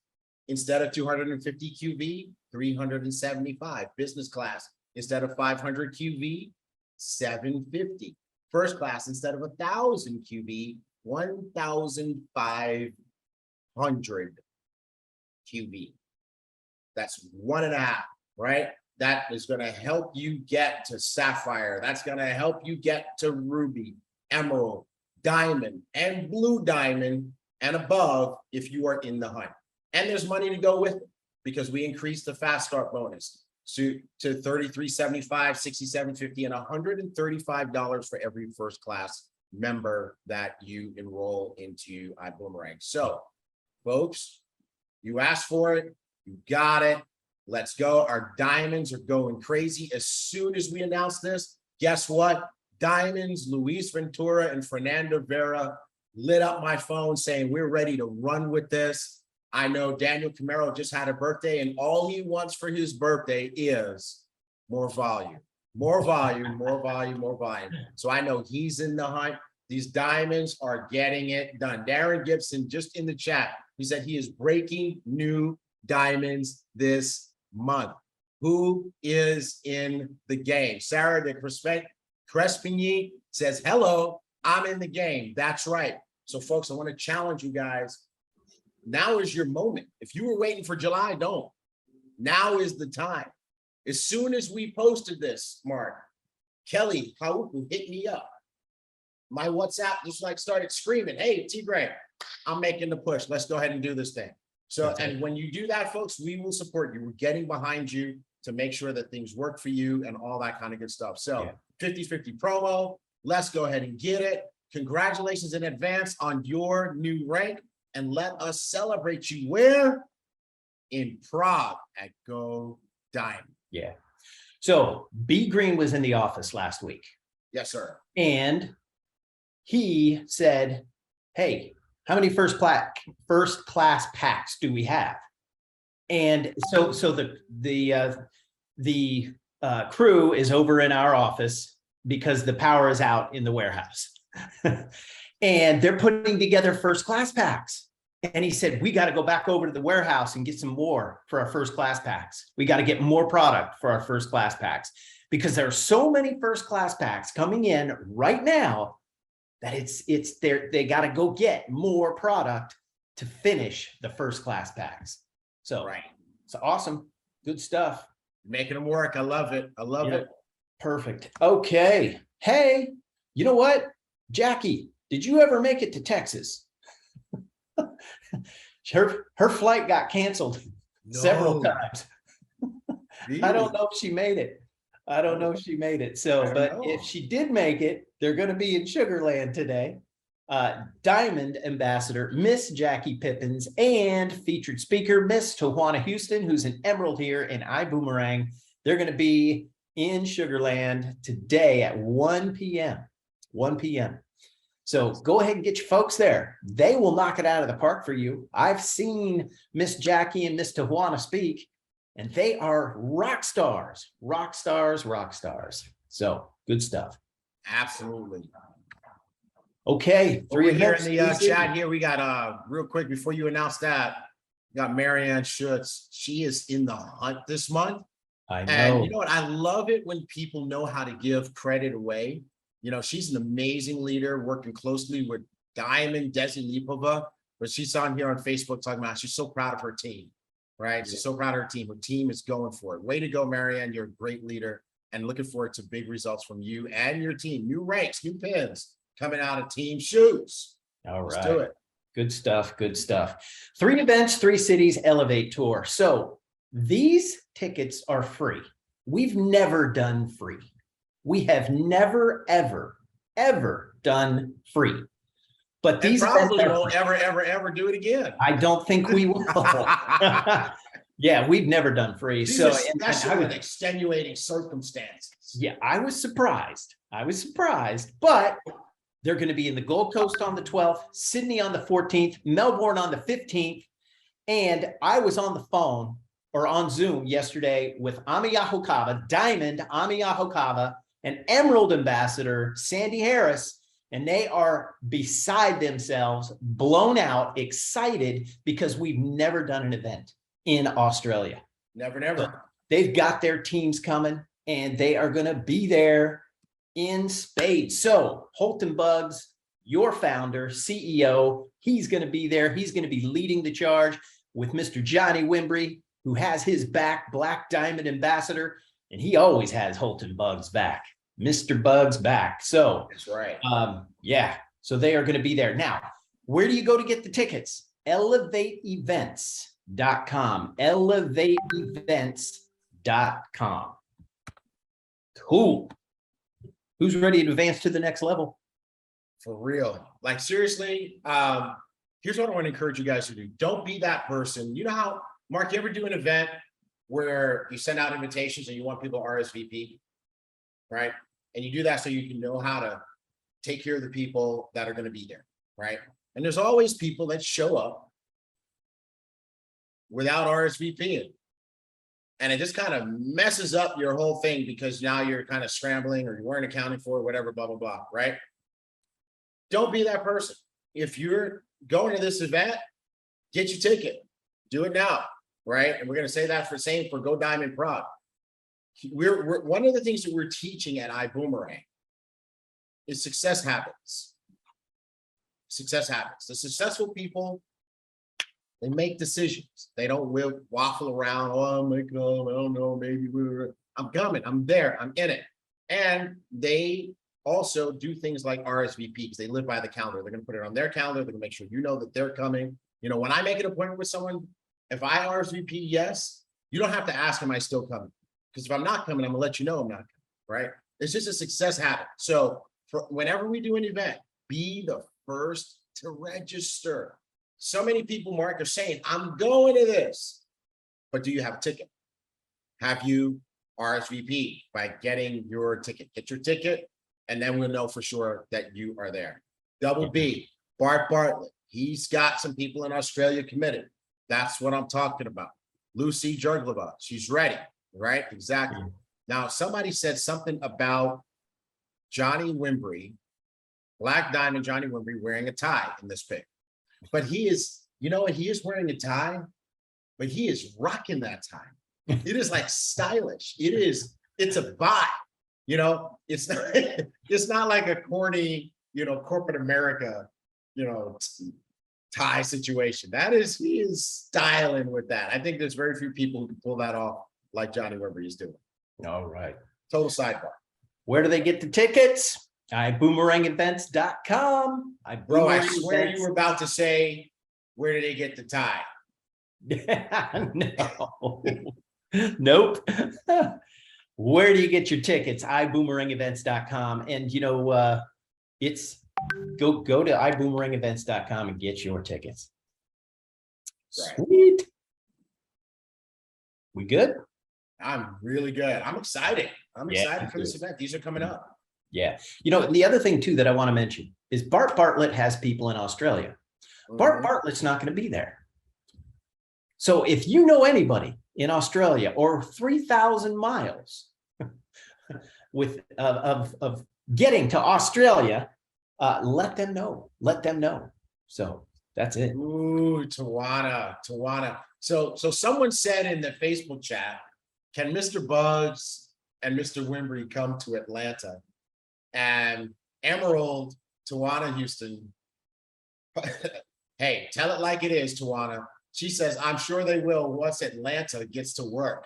instead of 250 QV, 375. Business class, instead of 500 QV, 750. First class, instead of 1,000 QV, 1,500 QV. That's 1.5, right? That is going to help you get to Sapphire. That's going to help you get to Ruby, Emerald, Diamond, and Blue Diamond, and above if you are in the hunt. And there's money to go with it because we increased the fast start bonus to $33.75, $67.50, and $135 for every first class member that you enroll into Ibüümerang. So, folks, you asked for it, you got it. Let's go. Our diamonds are going crazy. As soon as we announce this, guess what? Diamonds, Luis Ventura and Fernando Vera lit up my phone saying, we're ready to run with this. I know Daniel Camaro just had a birthday and all he wants for his birthday is more volume, more volume, more volume, more volume. So I know he's in the hunt. These diamonds are getting it done. Darren Gibson, just in the chat, he said he is breaking new diamonds this month. Who is in the game? Sarah de Crespigny says, hello, I'm in the game. That's right. So folks, I want to challenge you guys. Now is your moment. If you were waiting for July, don't. Now is the time. As soon as we posted this, Mark, Kelly Hauku hit me up. My WhatsApp just like started screaming, hey, T-Gray, I'm making the push. Let's go ahead and do this thing. So, and when you do that, folks, we will support you. We're getting behind you to make sure that things work for you and all that kind of good stuff. So 50-50 promo, let's go ahead and get it. Congratulations in advance on your new rank, and let us celebrate you where? In Prague at Go Diamond. Yeah. So B Green was in the office last week. Yes, sir. And he said, hey, how many first class packs do we have? And so the crew is over in our office because the power is out in the warehouse. And they're putting together first class packs. And he said, we got to go back over to the warehouse and get some more for our first class packs. We got to get more product for our first class packs, because there are so many first class packs coming in right now that it's there. They got to go get more product to finish the first class packs. So it's awesome. Good stuff. Making them work. I love it. I love it. Perfect. Okay. Hey, you know what? Jackie, did you ever make it to Texas? Her flight got canceled several times. I don't know if she made it. I don't know if she made it. So, but if she did make it, they're going to be in Sugar Land today. Diamond Ambassador, Miss Jackie Pippins, and featured speaker, Miss Tawana Houston, who's an Emerald here in Ibüümerang. They're going to be in Sugar Land today at 1 p.m. 1 p.m. So go ahead and get your folks there. They will knock it out of the park for you. I've seen Miss Jackie and Miss Tawana speak, and they are rock stars, rock stars, rock stars. So good stuff. Absolutely. Okay. Three here in the chat here. We got real quick before you announce that, we got Marianne Schutz. She is in the hunt this month. I know. And you know what? I love it when people know how to give credit away. You know, she's an amazing leader, working closely with Diamond, Desi Lipova, but she's on here on Facebook talking about she's so proud of her team, right? She's so proud of her team. Her team is going for it. Way to go, Marianne. You're a great leader, and looking forward to big results from you and your team. New ranks, new pins coming out of Team Shoes. All right. Let's do it. Good stuff. Good stuff. 3 events, 3 cities, Elevate Tour. So these tickets are free. We've never done free. We have never, ever, ever done free. But these probably won't ever do it again. I don't think we will. Yeah, we've never done free. Especially with extenuating circumstances. Yeah, I was surprised. But they're going to be in the Gold Coast on the 12th, Sydney on the 14th, Melbourne on the 15th. And I was on the phone or on Zoom yesterday with Amiya Hokava, Diamond Amiya Hokava, and Emerald Ambassador Sandy Harris, and they are beside themselves, blown out, excited, because we've never done an event in Australia. Never. So they've got their teams coming, and they are going to be there in spades. So Holton Buggs, your founder, CEO, he's going to be there. He's going to be leading the charge with Mr. Johnny Wimbry, who has his back, Black Diamond Ambassador, and he always has Holton Buggs back. Mr. Buggs back. So that's right. Yeah. So they are going to be there. Now, where do you go to get the tickets? ElevateEvents.com. ElevateEvents.com. Cool. Who's ready to advance to the next level? For real. Like, seriously, here's what I want to encourage you guys to do. Don't be that person. You know how, Mark, you ever do an event where you send out invitations and you want people to RSVP, right? And you do that so you can know how to take care of the people that are going to be there, right? And there's always people that show up without RSVPing. And it just kind of messes up your whole thing, because now you're kind of scrambling, or you weren't accounting for it, whatever, blah, blah, blah, right? Don't be that person. If you're going to this event, get your ticket. Do it now, right? And we're going to say that same for Go Diamond Prague. We're one of the things that we're teaching at Ibüümerang is success happens. Success happens. The successful people, they make decisions. They don't waffle around. Oh, I'm making, I don't know, maybe I'm coming. I'm there. I'm in it. And they also do things like RSVP because they live by the calendar. They're going to put it on their calendar. They're going to make sure you know that they're coming. You know, when I make an appointment with someone, if I RSVP yes, you don't have to ask, am I still coming? Because if I'm not coming, I'm going to let you know I'm not coming, right? It's just a success habit. So for whenever we do an event, be the first to register. So many people, Mark, are saying, I'm going to this, but do you have a ticket? Have you RSVP by getting your ticket? Get your ticket, and then we'll know for sure that you are there. Double B, Bart Bartlett. He's got some people in Australia committed. That's what I'm talking about. Lucy Jurglova, she's ready, right? Exactly. Now, somebody said something about Johnny Wimbrey, Black Diamond Johnny Wimbrey wearing a tie in this pic. But he is, you know what? He is wearing a tie, but he is rocking that tie. It is like stylish. It's a vibe. You know, it's not like a corny, you know, corporate America, you know, tie situation. He is styling with that. I think there's very few people who can pull that off like Johnny Wimbrey is doing. All right. Total sidebar. Where do they get the tickets? Ibüümerangevents.com. Bro, I swear you were about to say, where do they get the tie? No. Nope. Where do you get your tickets? Ibüümerangevents.com. And you know, it's go to ibüümerangevents.com and get your tickets. Right. Sweet. We good? I'm really good. I'm excited. I'm Yeah, excited for me this too. event. These are coming up. Yeah. You know, the other thing too that I want to mention is Bart Bartlett has people in Australia. Bart Bartlett's not going to be there. So if you know anybody in Australia or 3,000 miles with of getting to Australia, let them know. Let them know. So that's it. Ooh, Tawana. So someone said in the Facebook chat, can Mr. Bugs and Mr. Wimbrey come to Atlanta? And Emerald, Tawana Houston, hey, tell it like it is, Tawana. She says, I'm sure they will once Atlanta gets to work.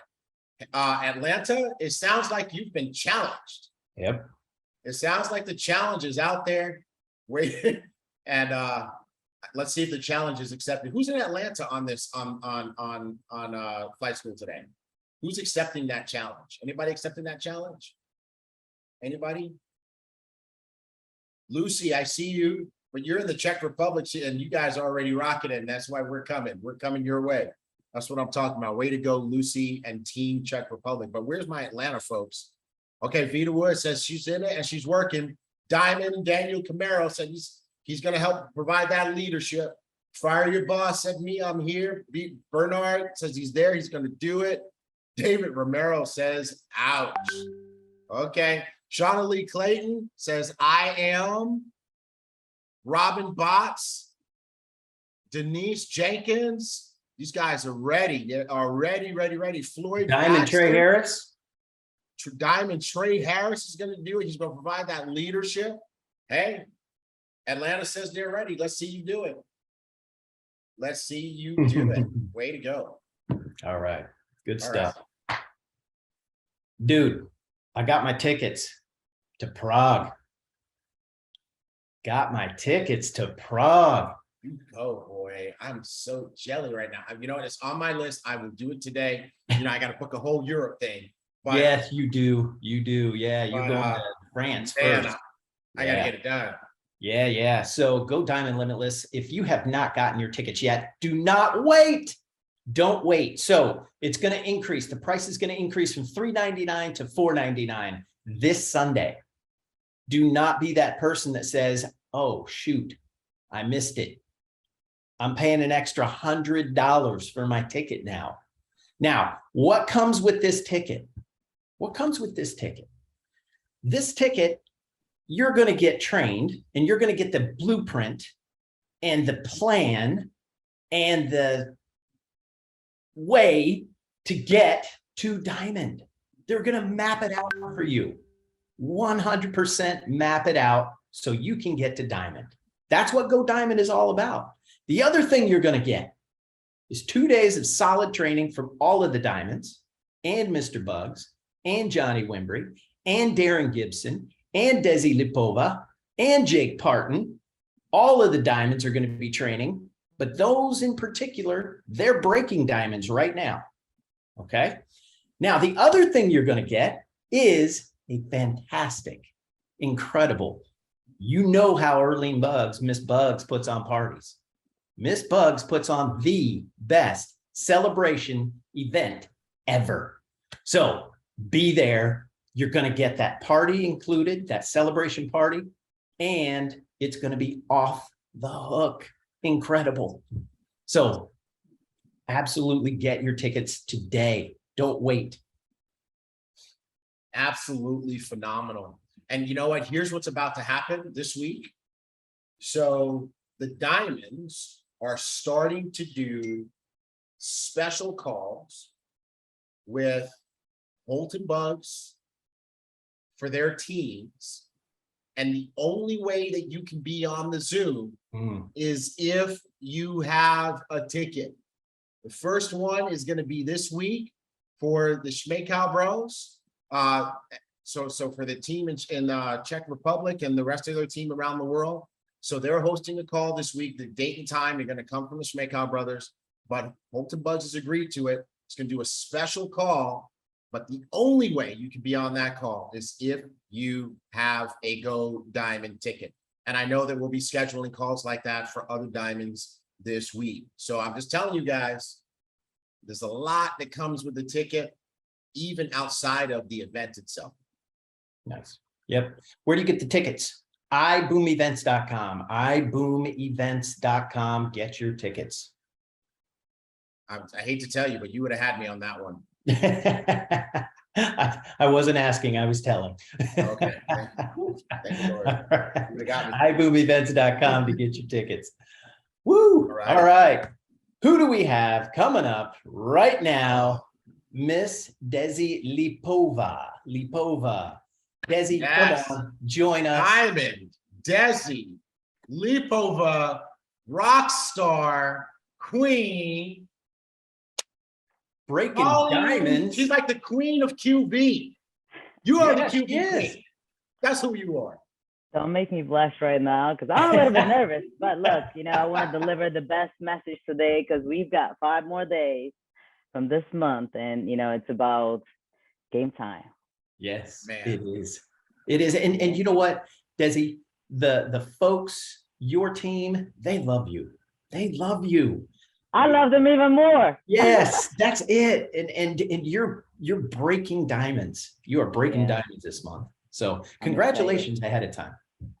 Atlanta, it sounds like you've been challenged. Yep. It sounds like the challenge is out there. And let's see if the challenge is accepted. Who's in Atlanta on this on flight school today? Who's accepting that challenge? Anybody accepting that challenge? Anybody? Lucy, I see you, but you're in the Czech Republic and you guys are already rocking it, and that's why we're coming. We're coming your way. That's what I'm talking about. Way to go, Lucy and Team Czech Republic. But where's my Atlanta folks? Okay, Vita Wood says she's in it and she's working. Diamond Daniel Camaro said he's going to help provide that leadership. Fire your boss said me, I'm here. Bernard says he's there. He's going to do it. David Romero says, ouch. Okay. Shauna Lee Clayton says, I am. Robin Botts, Denise Jenkins. These guys are ready. They are ready. Floyd Diamond Baxter. Trey Harris. Diamond Trey Harris is going to do it. He's going to provide that leadership. Hey, Atlanta says they're ready. Let's see you do it. Let's see you do it. Way to go. All right. Good All stuff. Dude, I got my tickets to Prague. Got my tickets to Prague. You go, boy. I'm so jelly right now. You know what? It's on my list. I will do it today. You know, I got to book a whole Europe thing. But, yes, you do. You do. Yeah, you're going to France man, first. I got to get it done. Yeah. So go Diamond Limitless. If you have not gotten your tickets yet, do not wait. Don't wait. So it's going to increase. The price is going to increase from $3.99 to $4.99 this Sunday. Do not be that person that says, oh, shoot, I missed it. I'm paying an extra $100 for my ticket now. Now, what comes with this ticket? What comes with this ticket? This ticket, you're going to get trained and you're going to get the blueprint and the plan and the way to get to Diamond. They're going to map it out for you. 100% map it out so you can get to diamond. That's what Go Diamond is all about. The other thing you're going to get is 2 days of solid training from all of the diamonds and Mr. Bugs and Johnny Wimbry and Darren Gibson and Desi Lipova and Jake Parton. All of the diamonds are going to be training, but those in particular, they're breaking diamonds right now. Okay. Now, the other thing you're going to get is a fantastic, incredible, you know how Erlene Bugs, Miss Bugs, puts on parties. Miss Bugs puts on the best celebration event ever. So be there. You're going to get that party included, that celebration party, and it's going to be off the hook. Incredible. So absolutely get your tickets today. Don't wait. Absolutely phenomenal. And you know what? Here's what's about to happen this week. So the diamonds are starting to do special calls with Holton Bugs for their teams. And the only way that you can be on the Zoom is if you have a ticket. The first one is going to be this week for the Schmekow Bros. So for the team in Czech Republic and the rest of their team around the world. So they're hosting a call this week. The date and time, they're going to come from the Schmekow brothers, but Holton Bugs has agreed to it. It's going to do a special call, but the only way you can be on that call is if you have a Go Diamond ticket. And I know that we'll be scheduling calls like that for other diamonds this week. So I'm just telling you guys, there's a lot that comes with the ticket, even outside of the event itself. Nice. Yep. Where do you get the tickets? IBÜMEvents.com. IBÜMEvents.com. Get your tickets. I hate to tell you, but you would have had me on that one. I wasn't asking, I was telling. Okay. Thank you, Lord. You would've got me. IBÜMEvents.com to get your tickets. Woo! All right. Who do we have coming up right now? Miss Desi Lipova. Desi, Yes. come on, join us. Diamond, Desi, Lipova, rock star, queen. Breaking Oh, diamonds. She's like the queen of QB. You are Yes, the QB she is. queen. That's who you are. Don't make me blush right now because I'm a little bit nervous. But look, I want to deliver the best message today because we've got 5 more days from this month, and it's about game time. Yes, Man. it is. It is. And you know what, Desi, the folks, your team, they love you. They love you. I love them even more. Yes, that's it. And you're breaking diamonds. You are breaking diamonds this month. So congratulations ahead of time.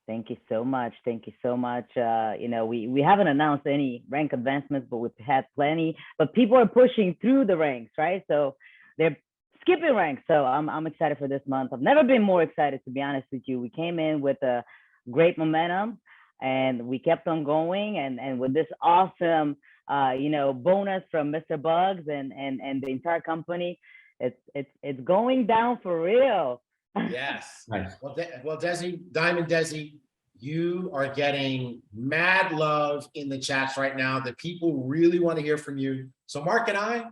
Thank you so much. Thank you so much. We haven't announced any rank advancements, but we've had plenty. But people are pushing through the ranks, right? So they're skipping ranks. So I'm excited for this month. I've never been more excited, to be honest with you. We came in with a great momentum, and we kept on going. And with this awesome, bonus from Mr. Bugs and the entire company, it's going down for real. Yes. Nice. Well, Desi, Diamond Desi, you are getting mad love in the chats right now. The people really want to hear from you. So Mark and I,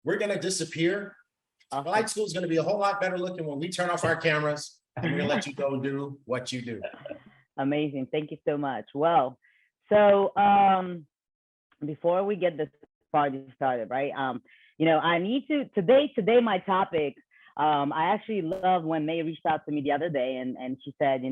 we're going to disappear. Flight school is going to be a whole lot better looking when we turn off our cameras, and we're going to let you go do what you do. Amazing. Thank you so much. Well, so before we get this party started, right? I need to today my topic. I actually love when May reached out to me the other day and she said,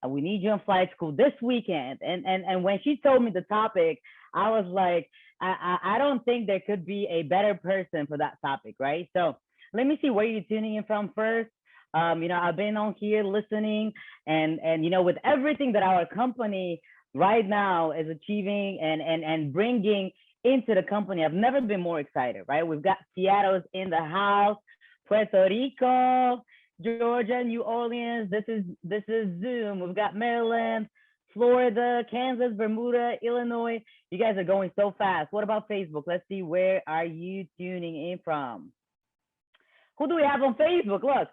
we need you in flight school this weekend. And when she told me the topic, I was like, I don't think there could be a better person for that topic, right? So let me see where you're tuning in from first. I've been on here listening and with everything that our company right now is achieving and bringing into the company, I've never been more excited, right? We've got Seattle's in the house, Puerto Rico, Georgia, New Orleans. This is Zoom. We've got Maryland, Florida, Kansas, Bermuda, Illinois. You guys are going so fast. What about Facebook? Let's see, where are you tuning in from? Who do we have on Facebook? Look,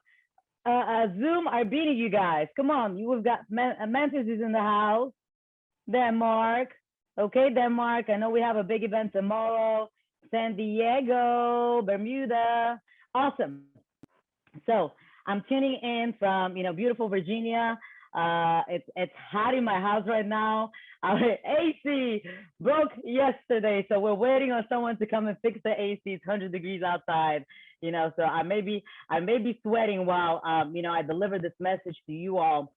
Zoom are beating you guys. Come on, we've got Memphis is in the house. Denmark. Okay, Denmark. I know we have a big event tomorrow. San Diego, Bermuda. Awesome. So I'm tuning in from, beautiful Virginia. It's hot in my house right now. Our AC broke yesterday, so we're waiting on someone to come and fix the AC. It's 100 degrees outside, so I may be sweating while I deliver this message to you all.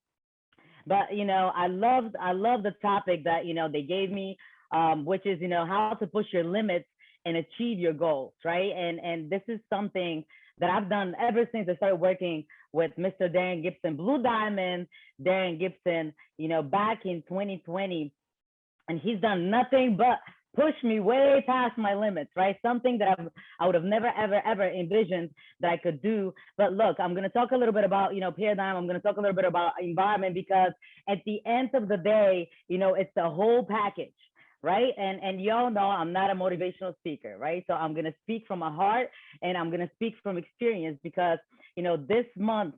But I love the topic that they gave me, which is how to push your limits and achieve your goals, right? And this is something that I've done ever since I started working with Mr. Darren Gibson, Blue Diamond Darren Gibson, back in 2020. And he's done nothing but push me way past my limits, right? Something that I would have never, ever envisioned that I could do. But look, I'm going to talk a little bit about, paradigm. I'm going to talk a little bit about environment, because at the end of the day, it's the whole package, right? And y'all know I'm not a motivational speaker, right? So I'm going to speak from my heart, and I'm going to speak from experience, because, this month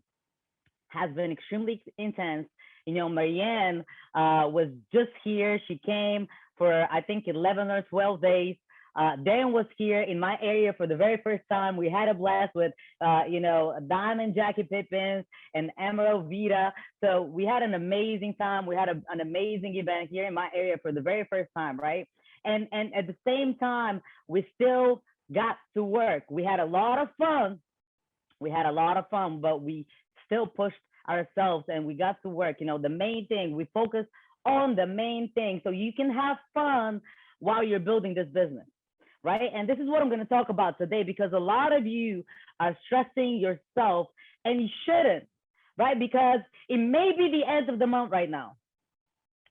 has been extremely intense. Marianne was just here. She came for, I think, 11 or 12 days. Darren was here in my area for the very first time. We had a blast with, Diamond Jackie Pippins and Emerald Vita. So we had an amazing time. We had an amazing event here in my area for the very first time, right? And at the same time, we still got to work. We had a lot of fun. But we still pushed ourselves and we got to work. The main thing, we focus on the main thing so you can have fun while you're building this business, right? And this is what I'm going to talk about today, because a lot of you are stressing yourself, and you shouldn't, right? Because it may be the end of the month right now.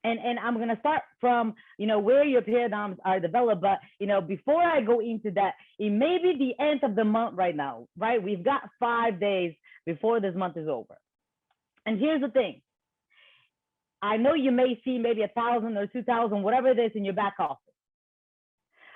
And I'm going to start from, where your paradigms are developed. But, before I go into that, it may be the end of the month right now, right? We've got 5 days before this month is over. And here's the thing. I know you may see maybe 1,000 or 2,000, whatever it is, in your back office.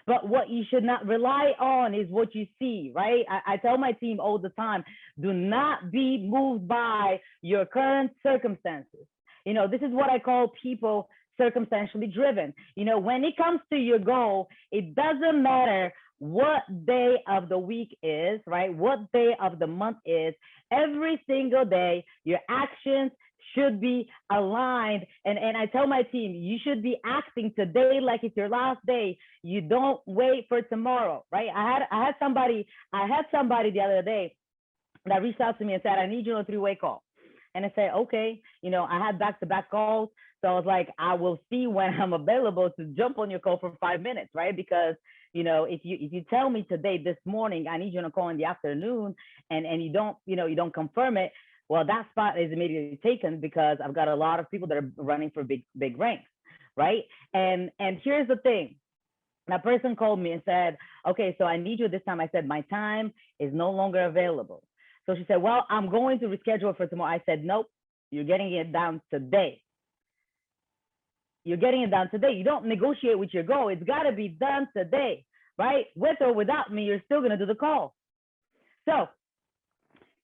But what you should not rely on is what you see, right? I tell my team all the time, do not be moved by your current circumstances. This is what I call people circumstantially driven. When it comes to your goal, it doesn't matter what day of the week is, right? What day of the month is. Every single day, your actions should be aligned. And I tell my team, you should be acting today like it's your last day. You don't wait for tomorrow, right? I had somebody the other day that reached out to me and said, I need you on a 3-way call. And I said, okay, I had back-to-back calls. So I was like, I will see when I'm available to jump on your call for 5 minutes, right? Because, if you tell me today, this morning, I need you on a call in the afternoon, and you don't confirm it, well, that spot is immediately taken, because I've got a lot of people that are running for big ranks, right? And here's the thing. That person called me and said, okay, so I need you this time. I said, my time is no longer available. So she said, well, I'm going to reschedule for tomorrow. I said, nope, you're getting it down today. You're getting it done today. You don't negotiate with your goal. It's got to be done today, right? With or without me, you're still going to do the call. So,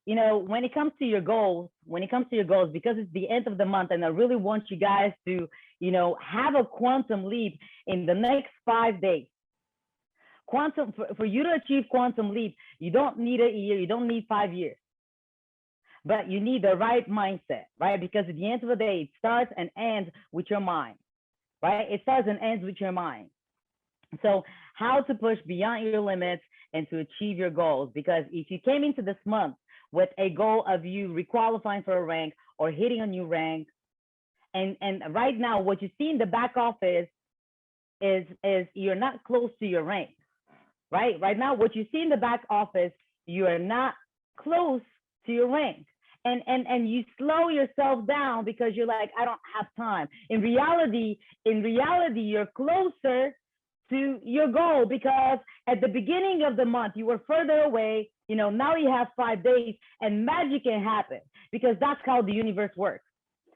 when it comes to your goals, because it's the end of the month, and I really want you guys to, have a quantum leap in the next 5 days. For you to achieve quantum leap, you don't need a year, you don't need 5 years, but you need the right mindset, right? Because at the end of the day, it starts and ends with your mind, right? It starts and ends with your mind. So how to push beyond your limits and to achieve your goals? Because if you came into this month with a goal of you requalifying for a rank or hitting a new rank, and right now what you see in the back office is you're not close to your rank. Right now, what you see in the back office, you are not close to your rank. And you slow yourself down because you're like, I don't have time. In reality, you're closer to your goal, because at the beginning of the month, you were further away. Now you have 5 days, and magic can happen, because that's how the universe works,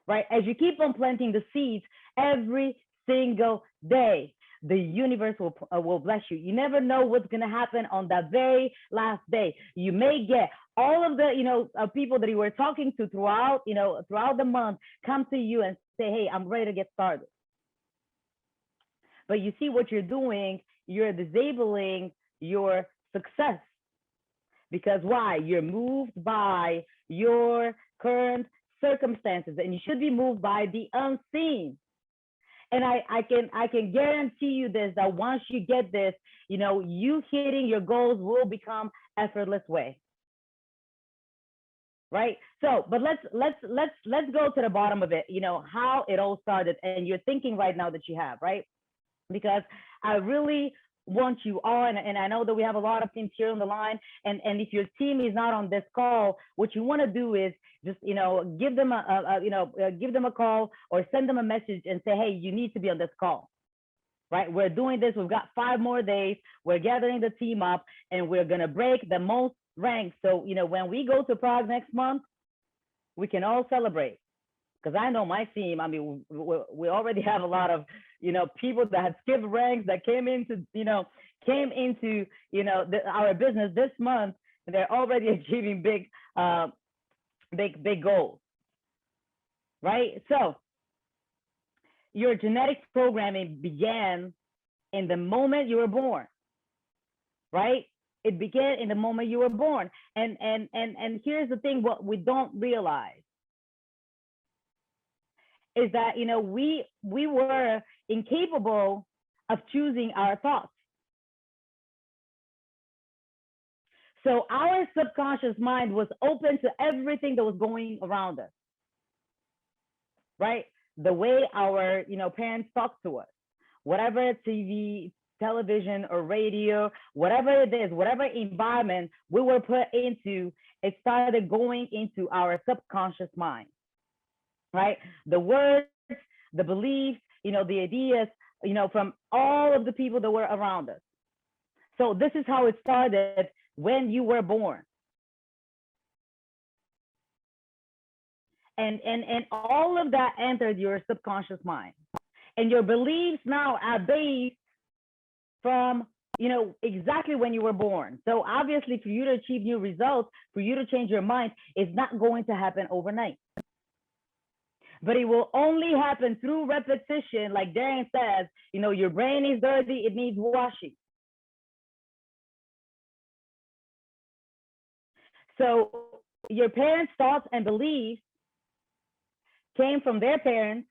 right? As you keep on planting the seeds every single day, the universe will bless you. You never know what's going to happen on that very last day. You may get all of the, people that you were talking to throughout, throughout the month come to you and say, hey, I'm ready to get started. But you see what you're doing, you're disabling your success. Because why? You're moved by your current circumstances, and you should be moved by the unseen. And I can guarantee you this, that once you get this, you hitting your goals will become effortless way. Right? So, but let's go to the bottom of it, how it all started, and you're thinking right now that you have, right? Because I really want you all, and I know that we have a lot of teams here on the line, and if your team is not on this call, what you want to do is just give them a call or send them a message and say, hey, you need to be on this call. Right? We're doing this. We've got 5 more days. We're gathering the team up, and we're gonna break the most ranks. So when we go to Prague next month, we can all celebrate. Because I know my team, I mean, we already have a lot of, people that have skipped ranks that came into our business this month, and they're already achieving big goals, right? So your genetic programming began in the moment you were born, right? It began in the moment you were born. And here's the thing, what we don't realize is that, we were incapable of choosing our thoughts. So our subconscious mind was open to everything that was going around us, right? The way our, parents talked to us, whatever TV, television, or radio, whatever it is, whatever environment we were put into, it started going into our subconscious mind. Right? The words, the beliefs, the ideas, from all of the people that were around us. So this is how it started when you were born. And all of that entered your subconscious mind. And your beliefs now are based from, exactly when you were born. So obviously for you to achieve new results, for you to change your mind, it's not going to happen overnight. But it will only happen through repetition. Like Darren says, your brain is dirty, it needs washing. So your parents' thoughts and beliefs came from their parents,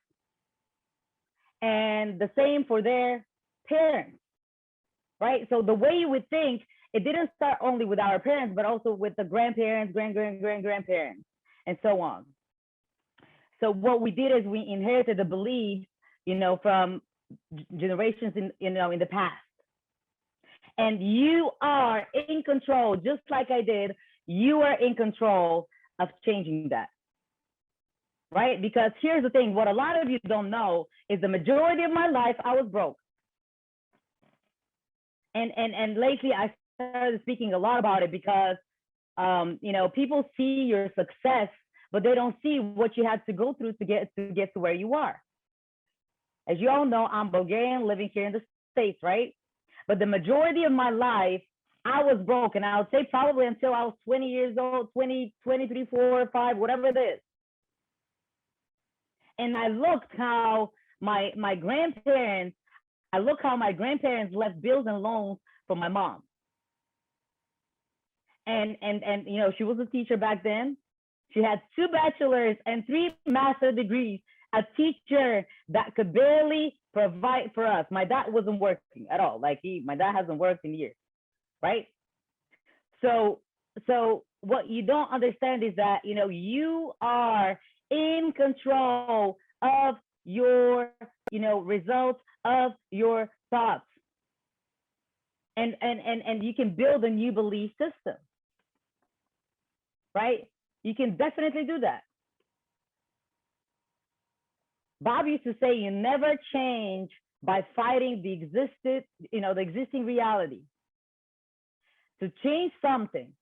and the same for their parents, right? So the way you would think, it didn't start only with our parents, but also with the grandparents, grandparents, and so on. So what we did is we inherited the beliefs, from generations in the past. And you are in control, just like I did. You are in control of changing that, right? Because here's the thing: what a lot of you don't know is the majority of my life I was broke. And lately I started speaking a lot about it because, people see your success, but they don't see what you had to go through to get to where you are. As you all know, I'm Bulgarian, living here in the States, right? But the majority of my life, I was broke, and I would say probably until I was 20 years old, 20, 23, 4, 5, whatever it is. And I looked how my grandparents left bills and loans for my mom. And she was a teacher back then. She had 2 bachelor's and 3 master's degrees, a teacher that could barely provide for us. My dad wasn't working at all. My dad hasn't worked in years, right? So what you don't understand is that, you are in control of your, results of your thoughts. And you can build a new belief system, right? You can definitely do that. Bob used to say, you never change by fighting the existing reality. To change something,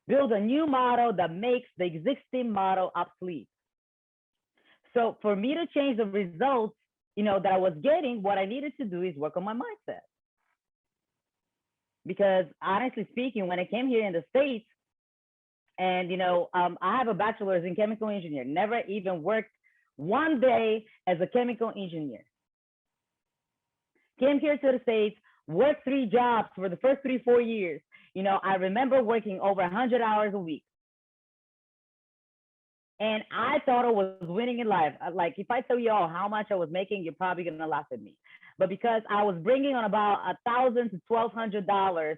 build a new model that makes the existing model obsolete. So for me to change the results that I was getting, what I needed to do is work on my mindset. Because honestly speaking, when I came here in the States, and I have a bachelor's in chemical engineer, never even worked one day as a chemical engineer. Came here to the States, worked 3 jobs for the first 3-4 years. I remember working over 100 hours a week. And I thought I was winning in life. Like, if I tell you all how much I was making, you're probably going to laugh at me. But because I was bringing on about $1,000 to $1,200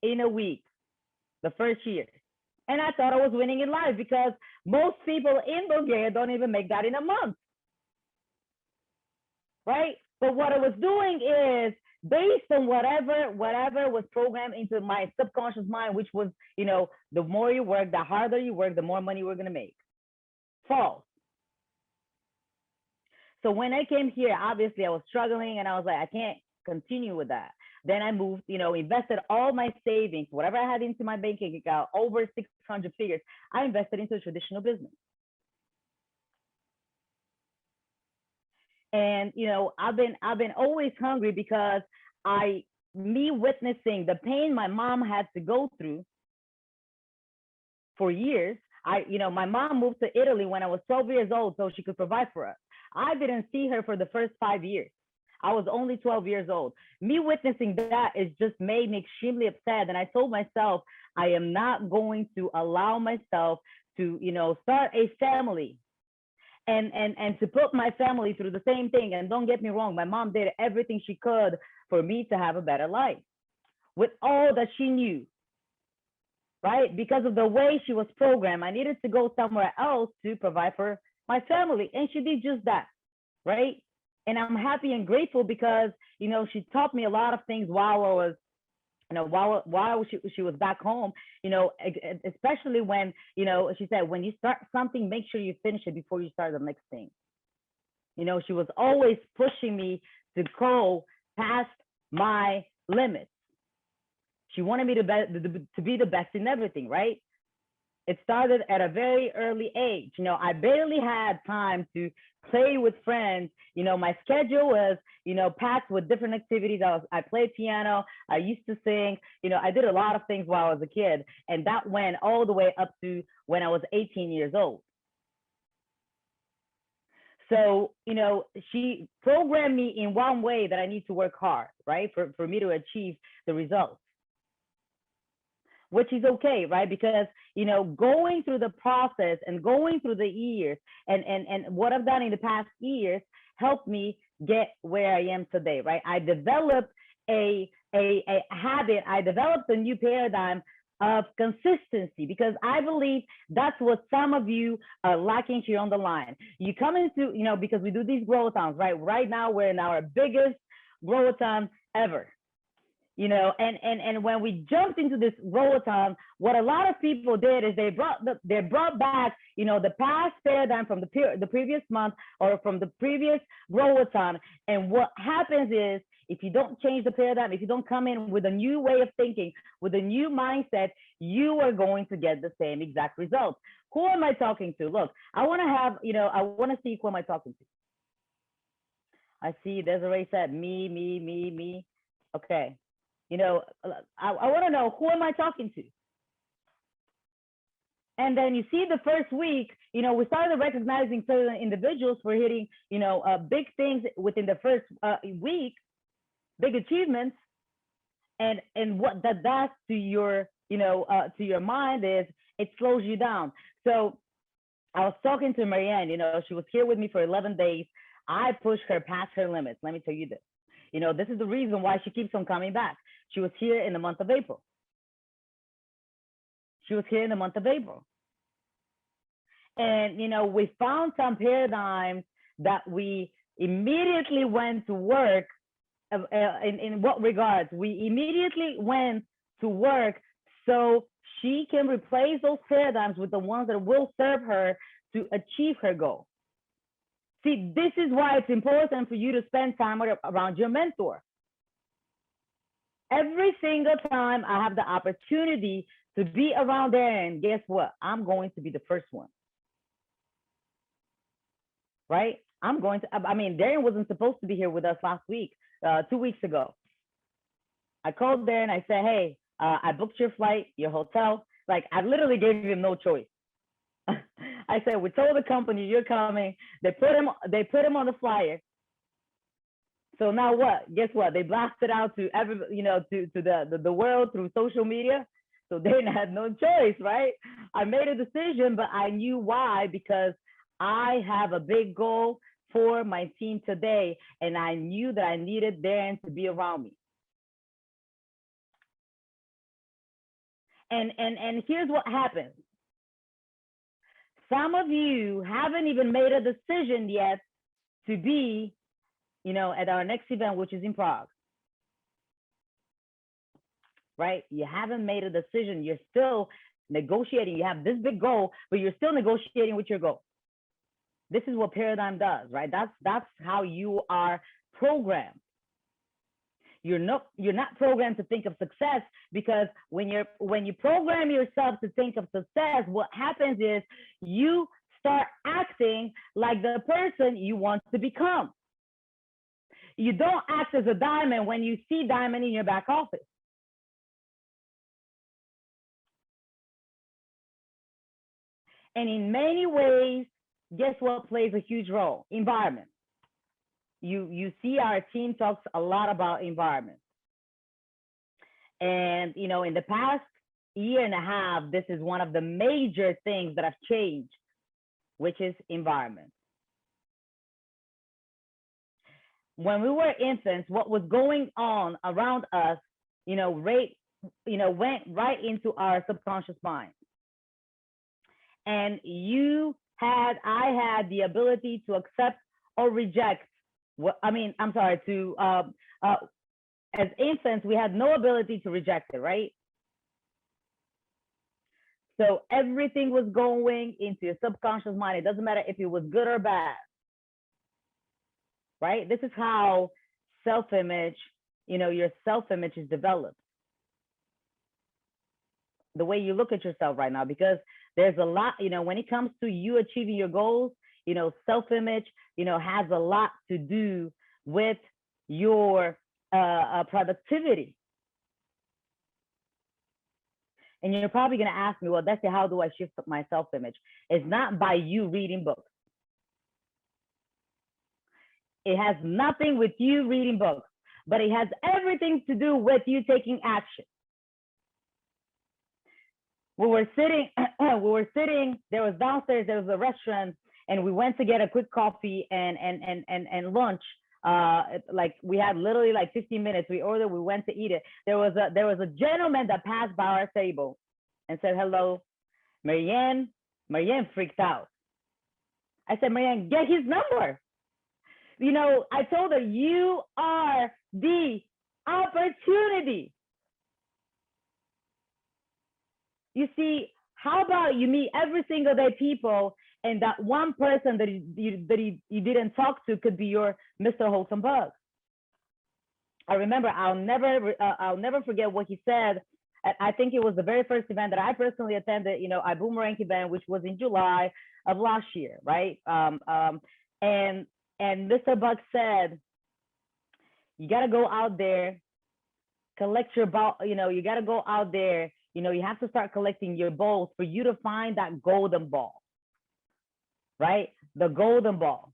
in a week the first year. And I thought I was winning in life, because most people in Bulgaria don't even make that in a month. Right? But what I was doing is based on whatever was programmed into my subconscious mind, which was, the more you work, the harder you work, the more money we're going to make. False. So when I came here, obviously I was struggling, and I was like, I can't continue with that. Then I moved, invested all my savings, whatever I had into my banking account, over 600 figures, I invested into a traditional business. And I've been always hungry, because me witnessing the pain my mom had to go through for years. My mom moved to Italy when I was 12 years old so she could provide for us. I didn't see her for the first 5 years. I was only 12 years old. Me witnessing that is just made me extremely upset. And I told myself, I am not going to allow myself to, start a family and to put my family through the same thing. And don't get me wrong, my mom did everything she could for me to have a better life with all that she knew, right? Because of the way she was programmed, I needed to go somewhere else to provide for my family. And she did just that, right? And I'm happy and grateful, because, she taught me a lot of things while I was, while she was back home, especially when, she said, when you start something, make sure you finish it before you start the next thing. She was always pushing me to go past my limits. She wanted me to be the best in everything, right? It started at a very early age. I barely had time to play with friends. My schedule was, packed with different activities. I played piano. I used to sing. I did a lot of things while I was a kid. And that went all the way up to when I was 18 years old. So, she programmed me in one way that I need to work hard, right? For me to achieve the results. Which is okay, right? Because, going through the process and going through the years and what I've done in the past years helped me get where I am today, right? I developed a habit. I developed a new paradigm of consistency, because I believe that's what some of you are lacking here on the line. You come into, because we do these growthons, right? Right now, we're in our biggest growthon ever. And when we jumped into this growthon, what a lot of people did is they brought back, the past paradigm from the previous month or from the previous growthon. And what happens is, if you don't change the paradigm, if you don't come in with a new way of thinking, with a new mindset, you are going to get the same exact results. Who am I talking to? Look, I want to have, I want to see who am I talking to. I see Desiree said me. Okay. I want to know, who am I talking to? And then you see the first week, we started recognizing certain individuals for hitting, big things within the first week, big achievements. And what that does to your, to your mind is it slows you down. So I was talking to Marianne, she was here with me for 11 days. I pushed her past her limits. Let me tell you this. This is the reason why she keeps on coming back. She was here in the month of April. And, we found some paradigms that we immediately went to work. In what regards? We immediately went to work so she can replace those paradigms with the ones that will serve her to achieve her goal. See, this is why it's important for you to spend time around your mentor. Every single time I have the opportunity to be around there, and guess what? I'm going to be the first one. Right? I'm going to, I mean, Darren wasn't supposed to be here with us last week, 2 weeks ago. I called Darren and I said, hey, I booked your flight, your hotel. Like, I literally gave him no choice. I said, we told the company you're coming. They put him on the flyer. So now what? Guess what? They blasted out to to the world through social media. So they had no choice, right? I made a decision, but I knew why, because I have a big goal for my team today, and I knew that I needed Darren to be around me. And here's what happens. Some of you haven't even made a decision yet to be, at our next event, which is in Prague. Right? You haven't made a decision. You're still negotiating. You have this big goal, but you're still negotiating with your goal. This is what Paradigm does, right? That's how you are programmed. You're not programmed to think of success, because when you program yourself to think of success, what happens is you start acting like the person you want to become. You don't act as a diamond when you see diamond in your back office. And in many ways, guess what plays a huge role? Environment. You see our team talks a lot about environment. And, in the past year and a half, this is one of the major things that have changed, which is environment. When we were infants, what was going on around us, went right into our subconscious mind. And I had the ability to accept or reject. As infants, we had no ability to reject it, right? So everything was going into your subconscious mind. It doesn't matter if it was good or bad, right? This is how self-image, your self-image is developed. The way you look at yourself right now, because there's a lot, when it comes to you achieving your goals, self-image, has a lot to do with your productivity. And you're probably going to ask me, well, Desi, how do I shift my self-image? It's not by you reading books. It has nothing with you reading books, but it has everything to do with you taking action. We were sitting, there was downstairs, there was a restaurant, and we went to get a quick coffee and lunch. Like we had literally like 15 minutes. We ordered, we went to eat it. There was a gentleman that passed by our table and said, hello, Marianne. Marianne freaked out. I said, Marianne, get his number. I told her, you are the opportunity. You see, how about you meet every single day people, and that one person that you didn't talk to could be your Mr. Wholesome Bug. I remember, I'll never forget what he said. I think it was the very first event that I personally attended, Ibüümerang event, which was in July of last year, right? And Mr. Bug said, you got to go out there, collect your ball, you got to go out there, you have to start collecting your balls for you to find that golden ball, right? The golden ball.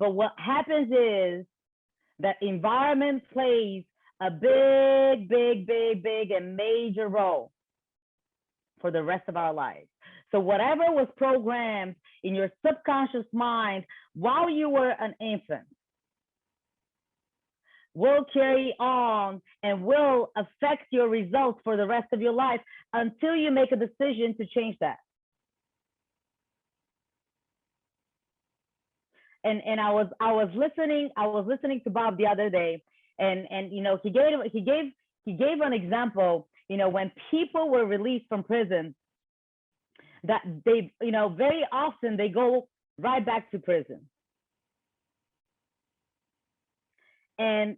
But what happens is that environment plays a big and major role for the rest of our lives. So whatever was programmed in your subconscious mind while you were an infant will carry on and will affect your results for the rest of your life until you make a decision to change that. And I was listening to Bob the other day, and he gave an example, when people were released from prison, that they, very often they go right back to prison. And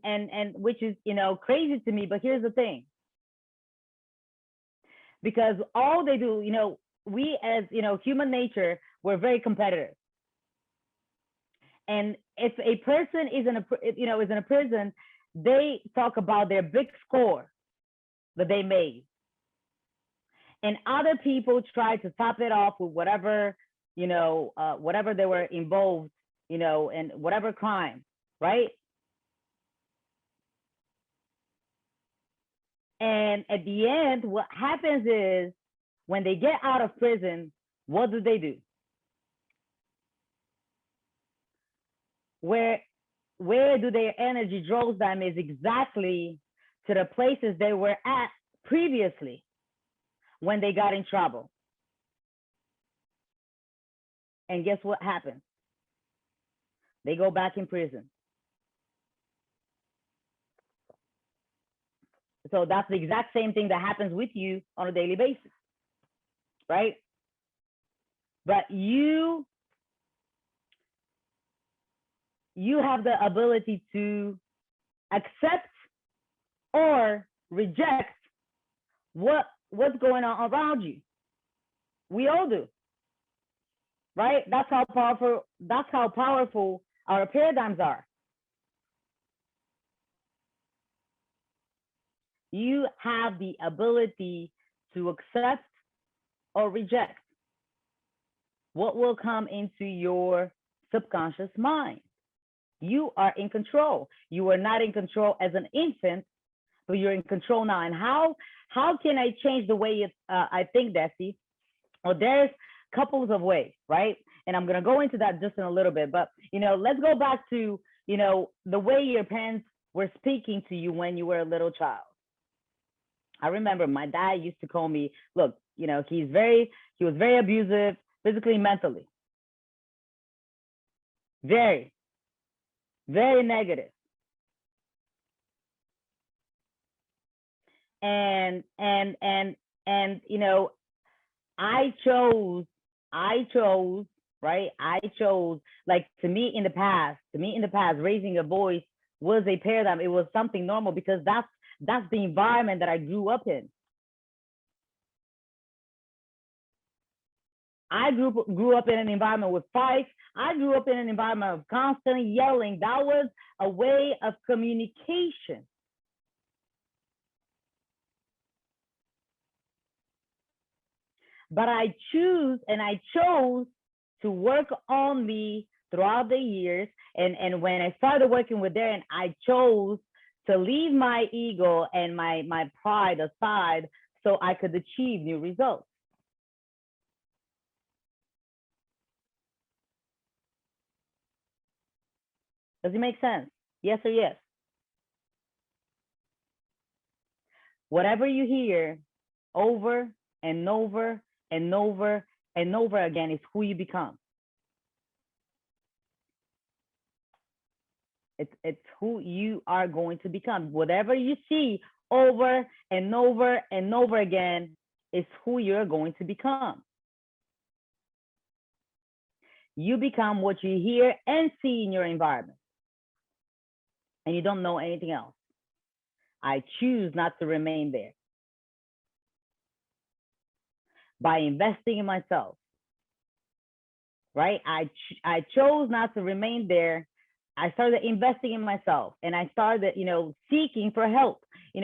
which is, crazy to me, but here's the thing. Because all they do, we as, human nature, we're very competitive. And if a person is in a prison, they talk about their big score that they made. And other people try to top it off with whatever, whatever they were involved, in whatever crime, right? And at the end, what happens is when they get out of prison, what do? Where do their energy draws them is exactly to the places they were at previously when they got in trouble. And guess what happens? They go back in prison. So that's the exact same thing that happens with you on a daily basis, right? But you have the ability to accept or reject what's going on around you. We all do, right? That's how powerful our paradigms are. You have the ability to accept or reject what will come into your subconscious mind. You are in control. You were not in control as an infant, but you're in control now. And how can I change the way I think, Desi? Well, there's couples of ways, right? And I'm going to go into that just in a little bit. But, let's go back to, the way your parents were speaking to you when you were a little child. I remember my dad used to call me, look, he was very abusive, physically, mentally. Very, very negative. And I chose, right? Like to me in the past, raising a voice was a paradigm. It was something normal because that's the environment that I grew up in. I grew up in an environment with fights. I grew up in an environment of constantly yelling. That was a way of communication. But I chose to work on me throughout the years. And when I started working with Darren, I chose to leave my ego and my pride aside so I could achieve new results. Does it make sense? Yes or yes? Whatever you hear over and over and over and over again is who you become. It's who you are going to become. Whatever you see over and over and over again is who you're going to become. You become what you hear and see in your environment. And you don't know anything else. I choose not to remain there. By investing in myself, right? I chose not to remain there. I started investing in myself and I started, seeking for help,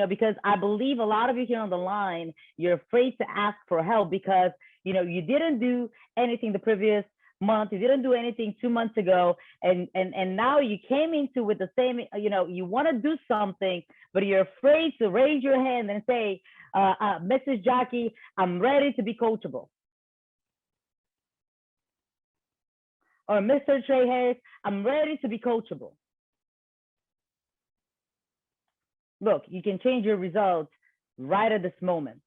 because I believe a lot of you here on the line, you're afraid to ask for help because, you didn't do anything the previous month, you didn't do anything 2 months ago. And now you came into with the same, you want to do something, but you're afraid to raise your hand and say, Mrs. Jackie, I'm ready to be coachable. Or Mr. Trey Harris, I'm ready to be coachable. Look, you can change your results right at this moment.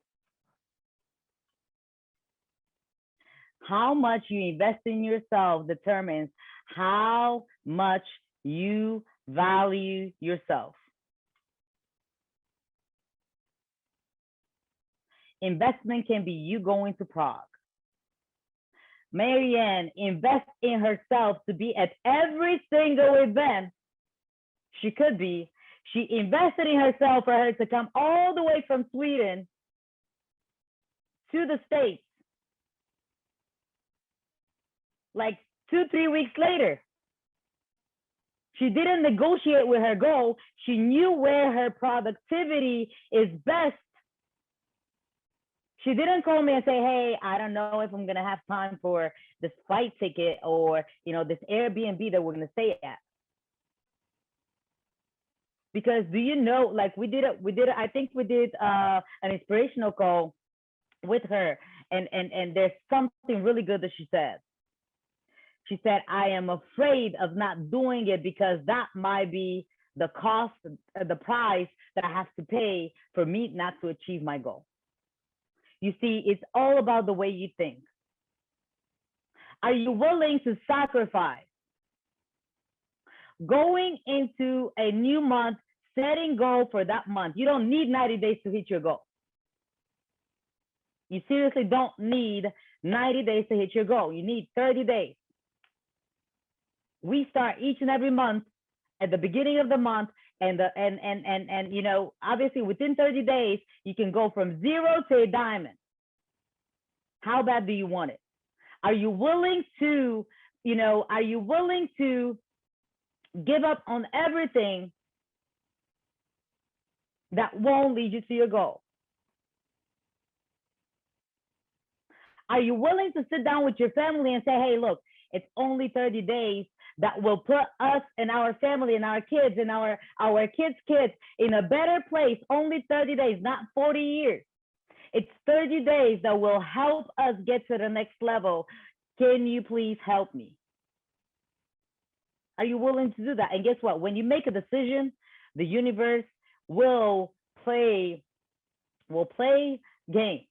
How much you invest in yourself determines how much you value yourself. Investment can be you going to Prague. Marianne invests in herself to be at every single event she could be. She invested in herself for her to come all the way from Sweden to the States. Like 2-3 weeks later. She didn't negotiate with her goal. She knew where her productivity is best. She didn't call me and say, hey, I don't know if I'm going to have time for this flight ticket or, this Airbnb that we're going to stay at. Because do you know, like I think we did an inspirational call with her, and there's something really good that she said. She said, I am afraid of not doing it because that might be the cost, the price that I have to pay for me not to achieve my goal. You see, it's all about the way you think. Are you willing to sacrifice? Going into a new month, setting goal for that month. You don't need 90 days to hit your goal. You seriously don't need 90 days to hit your goal. You need 30 days. We start each and every month at the beginning of the month, and obviously within 30 days, you can go from 0 to a diamond. How bad do you want it? Are you willing to, give up on everything that won't lead you to your goal? Are you willing to sit down with your family and say, hey, look, it's only 30 days that will put us and our family and our kids and our kids' kids in a better place? Only 30 days, not 40 years. It's 30 days that will help us get to the next level. Can you please help me? Are you willing to do that? And guess what? When you make a decision, the universe will play games.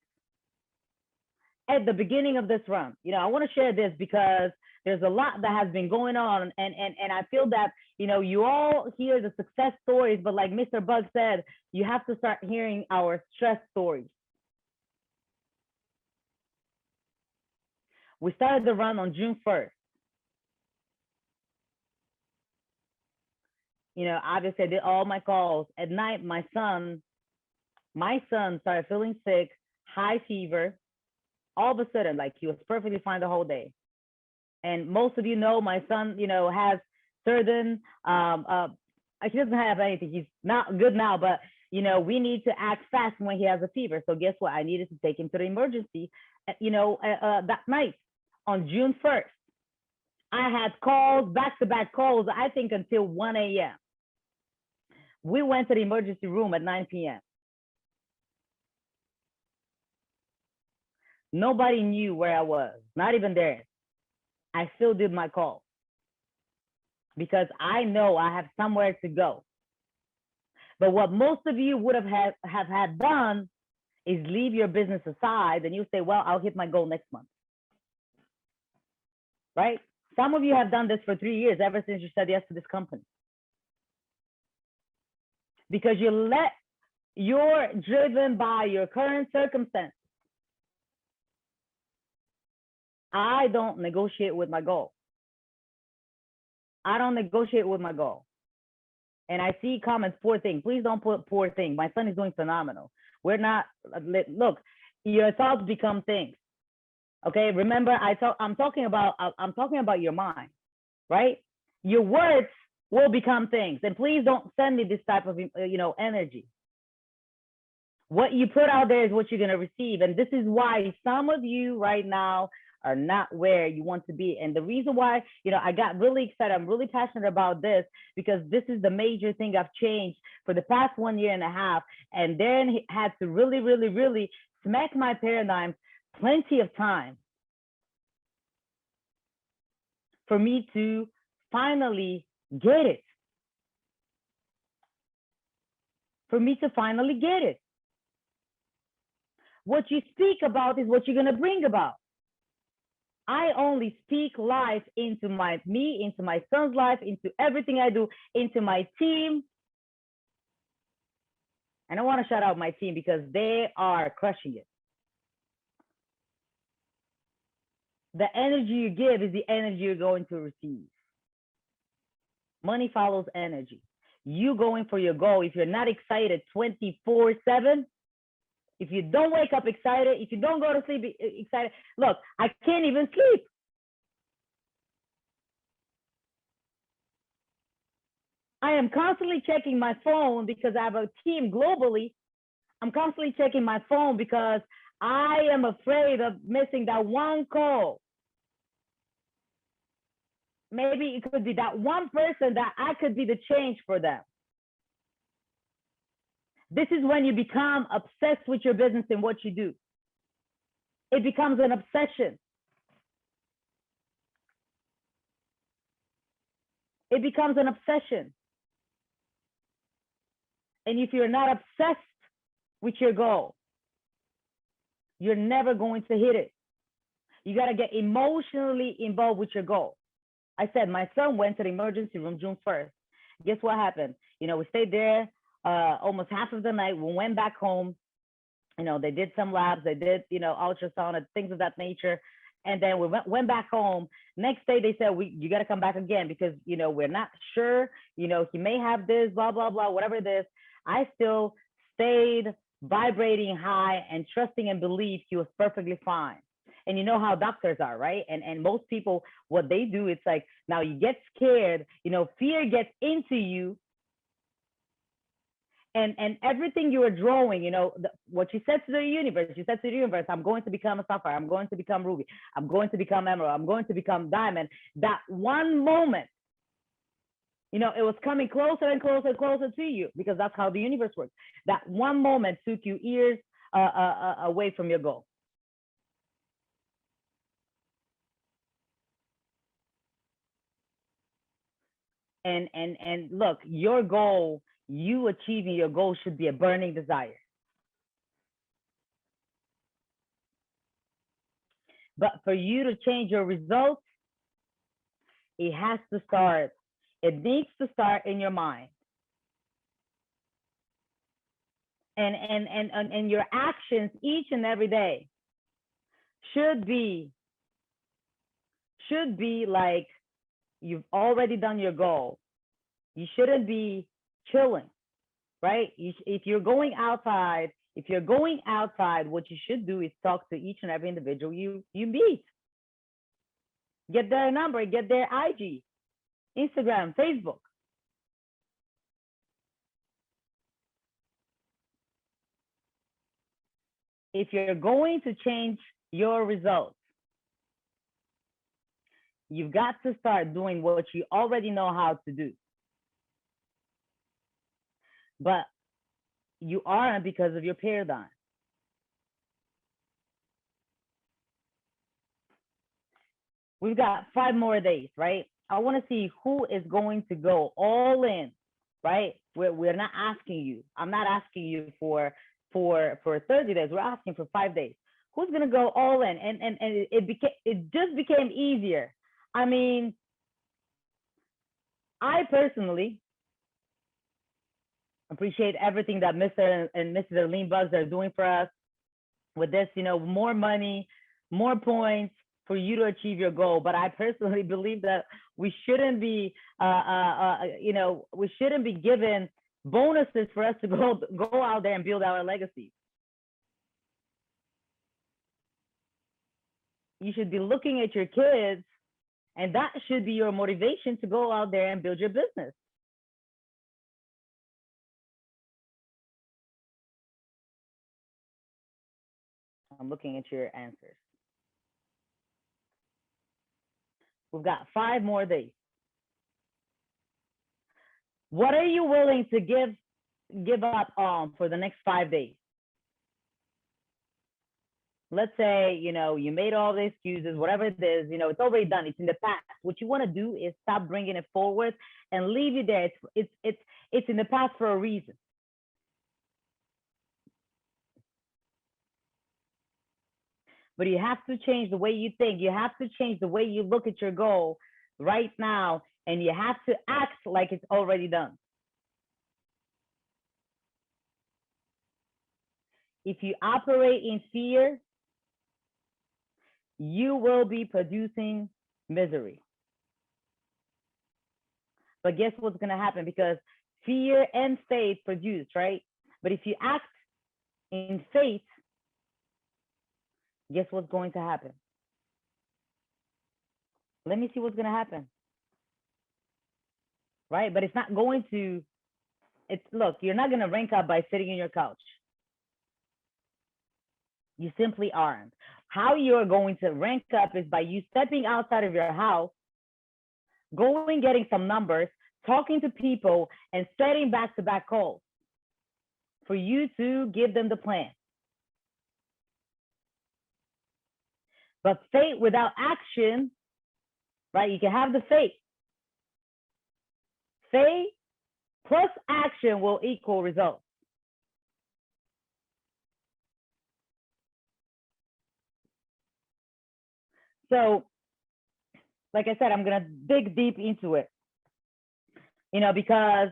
At the beginning of this run, I want to share this because there's a lot that has been going on, and I feel that you all hear the success stories, but like Mr. Bug said, you have to start hearing our stress stories. We started the run on June 1st. Obviously I did all my calls. At night, my son started feeling sick, high fever. All of a sudden, like, he was perfectly fine the whole day. And most of my son, has certain, he doesn't have anything. He's not good now, but, we need to act fast when he has a fever. So guess what? I needed to take him to the emergency, that night on June 1st. I had calls, back-to-back calls, I think until 1 a.m. We went to the emergency room at 9 p.m. Nobody knew where I was, not even there. I still did my call because I know I have somewhere to go. But what most of you would have had done is leave your business aside and you say, well, I'll hit my goal next month. Right? Some of you have done this for 3 years, ever since you said yes to this company. Because you're driven by your current circumstance. I don't negotiate with my goal. I don't negotiate with my goal. And I see comments, poor thing. Please don't put poor thing. My son is doing phenomenal. We're not, look, your thoughts become things. Okay, remember, I'm talking about your mind, right? Your words will become things. And please don't send me this type of, energy. What you put out there is what you're gonna receive. And this is why some of you right now are not where you want to be. And the reason why, I got really excited, I'm really passionate about this, because this is the major thing I've changed for the past 1.5 years. And then had to really, really, really smack my paradigm plenty of time for me to finally get it. For me to finally get it. What you speak about is what you're gonna bring about. I only speak life into me, into my son's life, into everything I do, into my team. And I want to shout out my team because they are crushing it. The energy you give is the energy you're going to receive. Money follows energy. You going for your goal, if you're not excited 24/7, if you don't wake up excited, if you don't go to sleep excited, look, I can't even sleep. I am constantly checking my phone because I have a team globally. I'm constantly checking my phone because I am afraid of missing that one call. Maybe it could be that one person that I could be the change for them. This is when you become obsessed with your business and what you do. It becomes an obsession. It becomes an obsession. And if you're not obsessed with your goal, you're never going to hit it. You got to get emotionally involved with your goal. I said, my son went to the emergency room June 1st. Guess what happened? You know, we stayed there almost half of the night. We went back home. You know, they did some labs. They did, you know, ultrasound and things of that nature. And then we went back home. Next day, they said, you got to come back again because, you know, we're not sure. You know, he may have this, blah, blah, blah, whatever it is. I still stayed vibrating high and trusting and believed he was perfectly fine. And you know how doctors are, right? And most people, what they do, it's like, now you get scared, you know, fear gets into you. And everything you were drawing, you know, what you said to the universe, I'm going to become a sapphire, I'm going to become ruby, I'm going to become emerald, I'm going to become diamond. That one moment, you know, it was coming closer and closer and closer to you because that's how the universe works. That one moment took you years away from your goal. And look, your goal, you achieving your goal should be a burning desire. But for you to change your results, it has to start. It needs to start in your mind. And your actions each and every day should be like you've already done your goal. You shouldn't be chilling, right? If you're going outside, what you should do is talk to each and every individual you meet. Get their number, get their IG, Instagram, Facebook. If you're going to change your results, you've got to start doing what you already know how to do. But you aren't because of your paradigm. We've got 5 more days, right? I want to see who is going to go all in, right? We're not asking you. I'm not asking you for 30 days. We're asking for 5 days. Who's going to go all in? And it just became easier. I mean, I personally appreciate everything that Mr. and Mrs. Lean Bugs are doing for us with this, you know, more money, more points for you to achieve your goal. But I personally believe that we shouldn't be, you know, we shouldn't be given bonuses for us to go out there and build our legacy. You should be looking at your kids, and that should be your motivation to go out there and build your business. I'm looking at your answers. We've got 5 more days. What are you willing to give up on for the next 5 days? Let's say, you know, you made all the excuses, whatever it is, you know, it's already done. It's in the past. What you want to do is stop bringing it forward and leave it there. It's in the past for a reason. But you have to change the way you think. You have to change the way you look at your goal right now, and you have to act like it's already done. If you operate in fear, you will be producing misery. But guess what's going to happen? Because fear and faith produce, right? But if you act in faith, guess what's going to happen? Let me see what's going to happen. right? But it's not going to, look, you're not going to rank up by sitting in your couch. You simply aren't. How you're going to rank up is by you stepping outside of your house, going, getting some numbers, talking to people, and setting back-to-back calls for you to give them the plan. But faith without action, right? You can have the faith. Faith plus action will equal results. So, like I said, I'm gonna dig deep into it, you know, because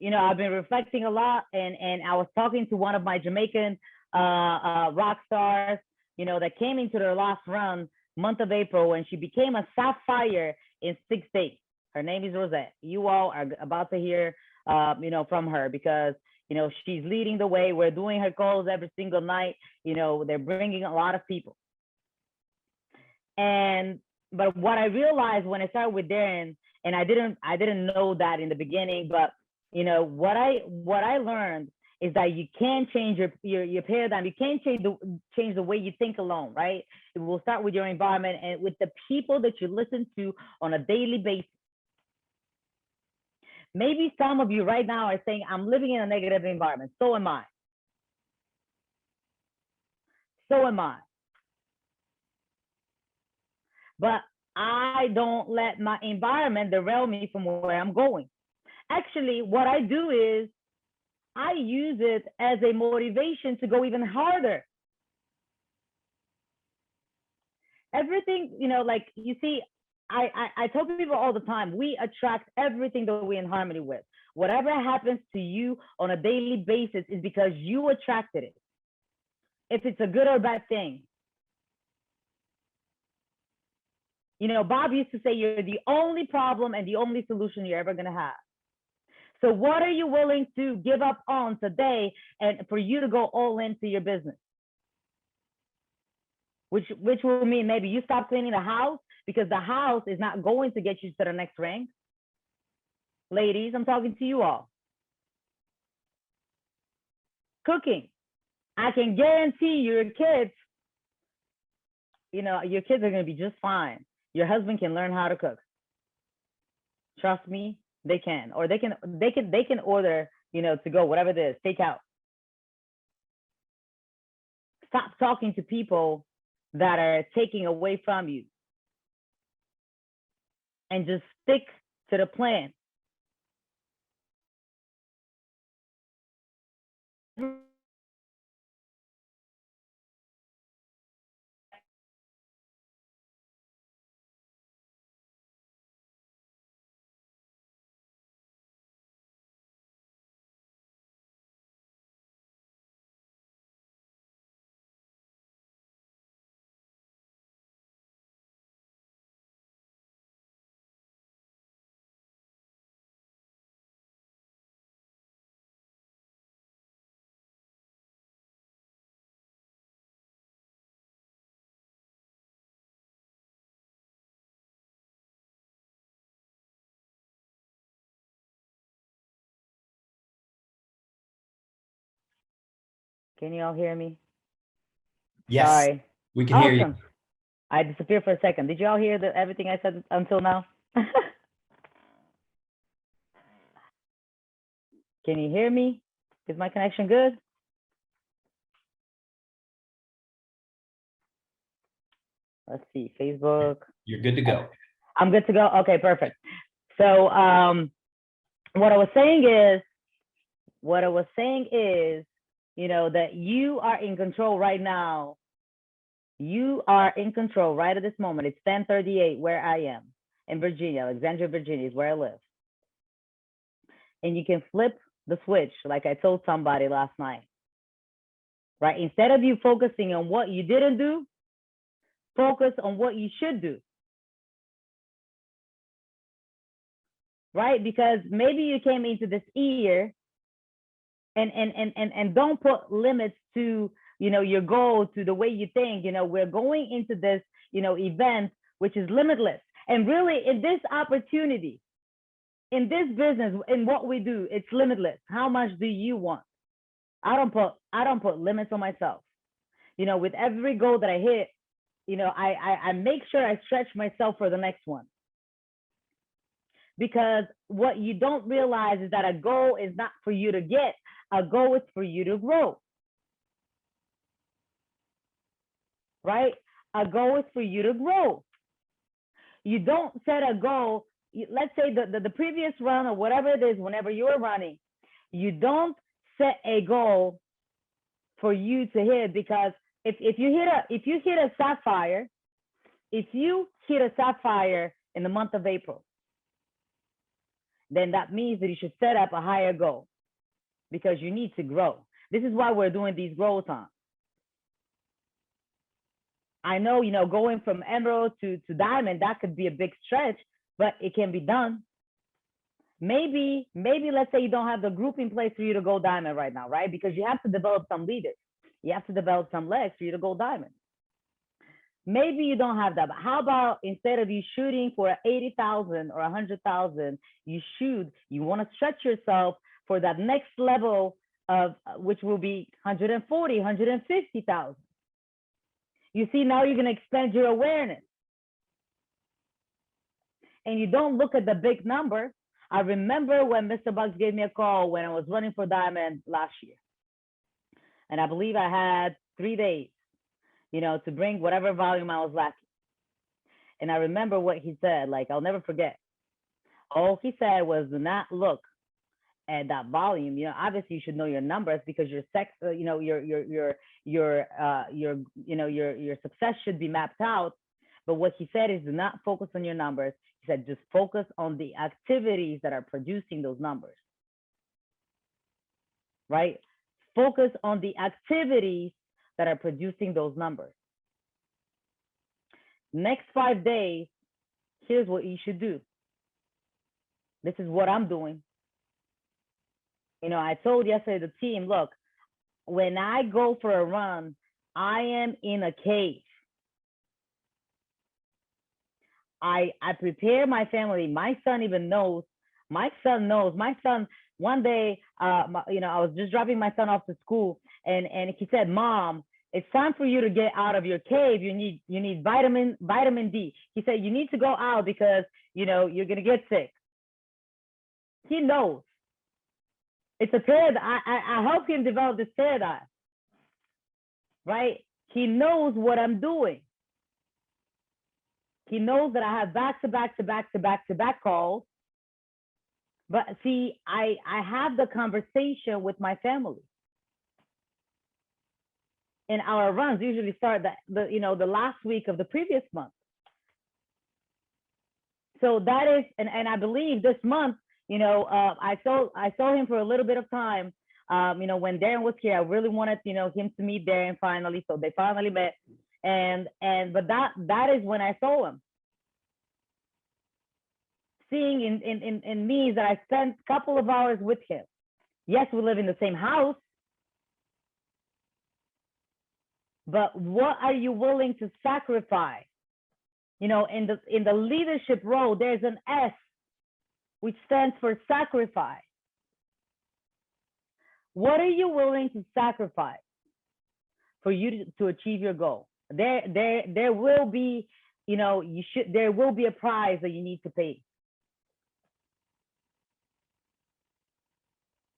you know, I've been reflecting a lot, and I was talking to one of my Jamaican rock stars, you know, that came into their last run month of April, and she became a sapphire in 6 days. Her name is Rosette. You all are about to hear, you know, from her, because, you know, she's leading the way. We're doing her calls every single night. You know, they're bringing a lot of people. But what I realized when I started with Darren, and I didn't know that in the beginning, but you know, what I learned is that you can change your paradigm. You can't change the way you think alone, right? It will start with your environment and with the people that you listen to on a daily basis. Maybe some of you right now are saying, I'm living in a negative environment. So am I. So am I. But I don't let my environment derail me from where I'm going. Actually, what I do is I use it as a motivation to go even harder. Everything, you know, like you see, I tell people all the time, we attract everything that we're in harmony with. Whatever happens to you on a daily basis is because you attracted it. If it's a good or bad thing. You know, Bob used to say, you're the only problem and the only solution you're ever going to have. So what are you willing to give up on today and for you to go all into your business? Which will mean maybe you stop cleaning the house, because the house is not going to get you to the next rank. Ladies, I'm talking to you all. Cooking. I can guarantee your kids, you know, your kids are going to be just fine. Your husband can learn how to cook. Trust me, they can. Or they can order, you know, to go, whatever it is, take out. Stop talking to people that are taking away from you. And just stick to the plan. Can you all hear me? Yes, sorry. we can hear you. Awesome. I disappeared for a second. Did you all hear everything I said until now? Can you hear me? Is my connection good? Let's see, Facebook. You're good to go. I'm good to go. Okay, perfect. So what I was saying is, you know, that you are in control right now. You are in control right at this moment. It's 10:38 where I am in Virginia, Alexandria, Virginia is where I live. And you can flip the switch, like I told somebody last night, right? Instead of you focusing on what you didn't do, focus on what you should do. Right? Because maybe you came into this year and don't put limits to, you know, your goal, to the way you think. You know, we're going into this, you know, event, which is limitless. And really in this opportunity, in this business, in what we do, it's limitless. How much do you want? I don't put limits on myself. You know, with every goal that I hit, you know, I make sure I stretch myself for the next one. Because what you don't realize is that a goal is not for you to get, a goal is for you to grow. Right? A goal is for you to grow. You don't set a goal. Let's say the previous run or whatever it is, whenever you're running, you don't set a goal for you to hit, because if you hit a sapphire in the month of April, then that means that you should set up a higher goal, because you need to grow. This is why we're doing these growth on. I know, you know, going from emerald to diamond, that could be a big stretch, but it can be done. Maybe let's say you don't have the group in place for you to go diamond right now, right? Because you have to develop some leaders. You have to develop some legs for you to go diamond. Maybe you don't have that, but how about instead of you shooting for 80,000 or 100,000, you want to stretch yourself for that next level of which will be 140, 150,000. You see, now you're going to expand your awareness. And you don't look at the big number. I remember when Mr. Bucks gave me a call when I was running for diamond last year. And I believe I had 3 days, you know, to bring whatever volume I was lacking. And I remember what he said, like, I'll never forget. All he said was, do not look at that volume. You know, obviously you should know your numbers, because your your success should be mapped out. But what he said is, do not focus on your numbers. He said, just focus on the activities that are producing those numbers, right? Focus on the activities that are producing those numbers. Next 5 days, here's what you should do. This is what I'm doing. You know, I told yesterday the team, look, when I go for a run, I am in a cave. I prepare my family. My son even knows. My son knows. My son, one day, you know, I was just dropping my son off to school, and he said, Mom, it's time for you to get out of your cave. You need vitamin D. He said, you need to go out because, you know, you're going to get sick. He knows. It's a paradigm. I help him develop this paradigm, right? He knows what I'm doing. He knows that I have back-to-back calls. But see, I have the conversation with my family. And our runs usually start the last week of the previous month. So that is, and I believe this month, you know, I saw him for a little bit of time. You know, when Darren was here, I really wanted, you know, him to meet Darren finally. So they finally met. But that is when I saw him. Seeing in me that I spent a couple of hours with him. Yes, we live in the same house. But what are you willing to sacrifice? You know, in the leadership role, there's an S, which stands for sacrifice. What are you willing to sacrifice for you to achieve your goal? There will be, you know, there will be a price that you need to pay.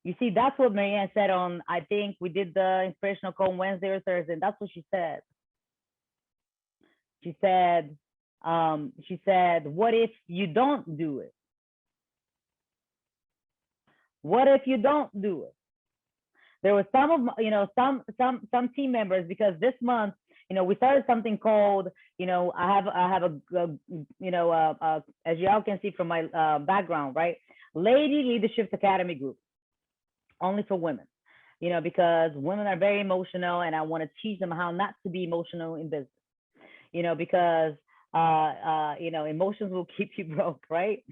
You see, that's what Marianne said on, I think we did the inspirational call on Wednesday or Thursday. And that's what she said. She said, what if you don't do it? What if you don't do it? There were some of, you know, some team members, because this month, you know, we started something called, you know, I have a you know, as you all can see from my background, right? Lady Leadership Academy group. Only for women, you know, because women are very emotional, and I want to teach them how not to be emotional in business, you know, because, you know, emotions will keep you broke, right?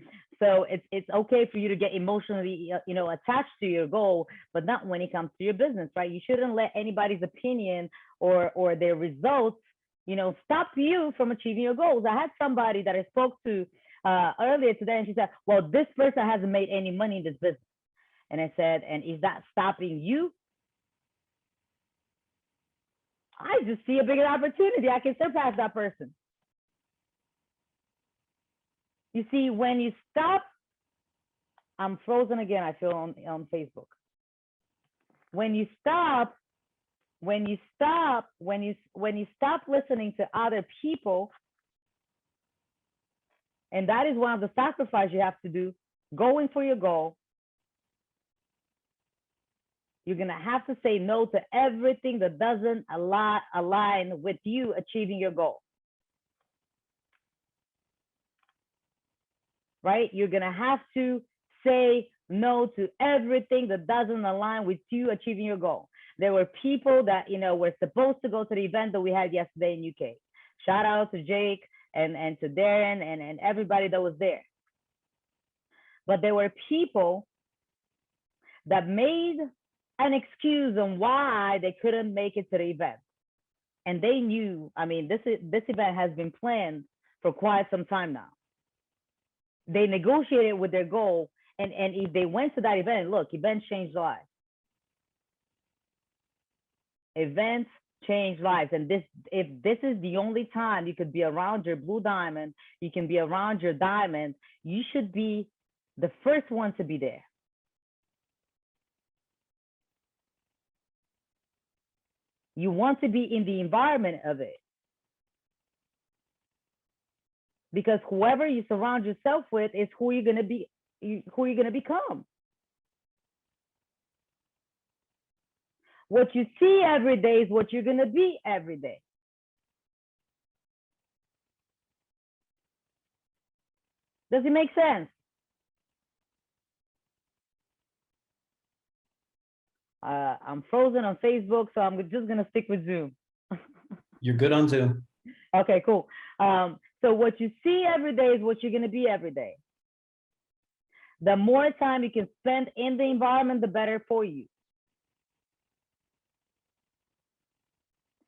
So it's okay for you to get emotionally, you know, attached to your goal, but not when it comes to your business, right? You shouldn't let anybody's opinion or their results, you know, stop you from achieving your goals. I had somebody that I spoke to earlier today, and she said, well, this person hasn't made any money in this business. And I said, and is that stopping you? I just see a bigger opportunity. I can surpass that person. You see, when you stop, I'm frozen again, I feel on Facebook. When you stop listening to other people, and that is one of the sacrifices you have to do, going for your goal, you're gonna have to say no to everything that doesn't align with you achieving your goal. Right? You're gonna have to say no to everything that doesn't align with you achieving your goal. There were people that, you know, were supposed to go to the event that we had yesterday in UK. Shout out to Jake and to Darren and everybody that was there. But there were people that made an excuse on why they couldn't make it to the event. And they knew, I mean, this event has been planned for quite some time now. They negotiated with their goal, and if they went to that event, look, events change lives. Events change lives. And if this is the only time you could be around your blue diamond, you can be around your diamond, you should be the first one to be there. You want to be in the environment of it. Because whoever you surround yourself with is who you're going to be, who you're going to become. What you see every day is what you're going to be every day. Does it make sense? I'm frozen on Facebook, so I'm just going to stick with Zoom. You're good on Zoom. Okay, cool. So what you see every day is what you're going to be every day. The more time you can spend in the environment, the better for you.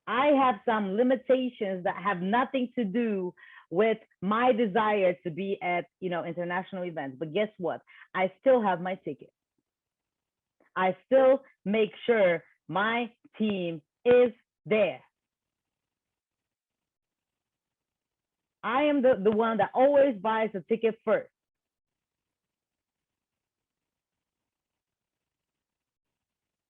I have some limitations that have nothing to do with my desire to be at, you know, international events. But guess what? I still have my ticket. I still make sure my team is there. I am the one that always buys the ticket first.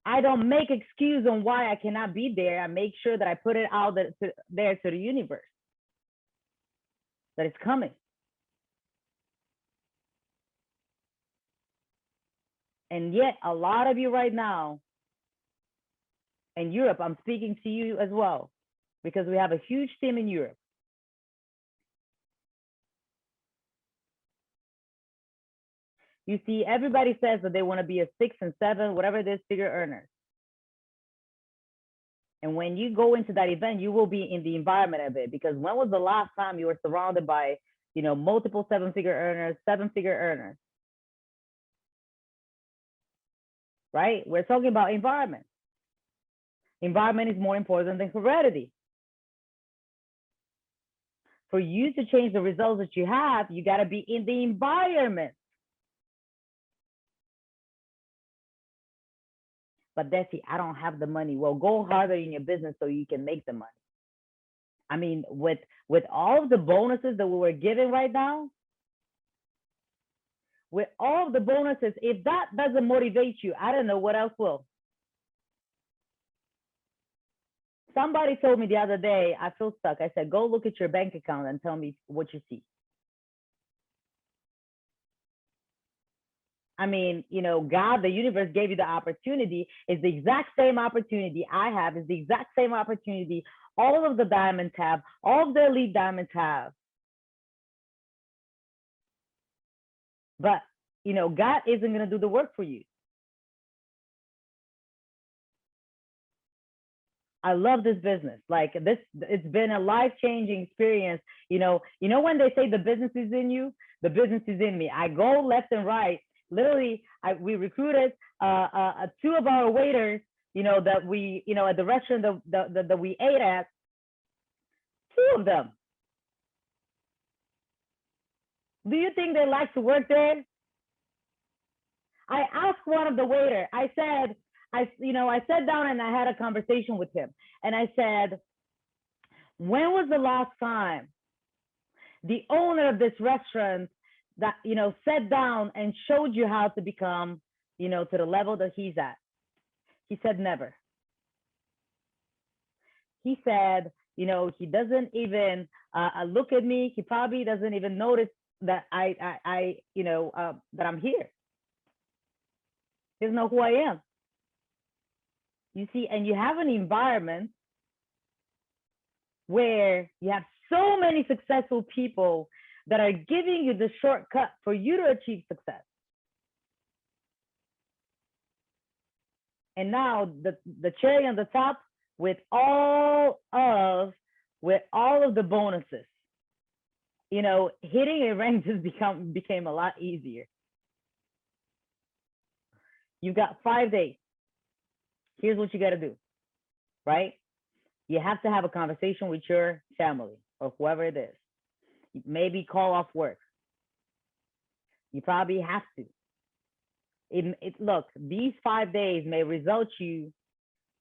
I don't make excuse on why I cannot be there. I make sure that I put it out there to the universe, that it's coming. And yet a lot of you right now in Europe, I'm speaking to you as well, because we have a huge team in Europe. You see, everybody says that they want to be a 6 and 7, whatever it is, figure earners. And when you go into that event, you will be in the environment of it, because when was the last time you were surrounded by, you know, multiple 7-figure earners, 7-figure earners? Right? We're talking about environment. Environment is more important than heredity. For you to change the results that you have, you got to be in the environment. But Desi, I don't have the money. Well, go harder in your business so you can make the money. I mean, with all of the bonuses that we were giving right now, with all of the bonuses, if that doesn't motivate you, I don't know what else will. Somebody told me the other day, I feel stuck. I said, go look at your bank account and tell me what you see. I mean, you know, God, the universe gave you the opportunity. It's the exact same opportunity I have. It's the exact same opportunity all of the diamonds have, all of the elite diamonds have. But, you know, God isn't going to do the work for you. I love this business. Like this, it's been a life-changing experience. You know when they say the business is in you, the business is in me. I go left and right. Literally, we recruited 2 of our waiters, you know, that we, you know, at the restaurant that we ate at, 2 of them. Do you think they like to work there? I asked one of the waiter, I said, I sat down and I had a conversation with him. And I said, when was the last time the owner of this restaurant that, sat down and showed you how to become, to the level that he's at? He said, never. He said, he doesn't even look at me. He probably doesn't even notice that that I'm here. He doesn't know who I am. You see, and you have an environment where you have so many successful people that are giving you the shortcut for you to achieve success. And now the cherry on the top, with all of the bonuses, hitting a rank just became a lot easier. You've got 5 days. Here's what you got to do, right? You have to have a conversation with your family or whoever it is. Maybe call off work. You probably have to. Look, these 5 days may result you,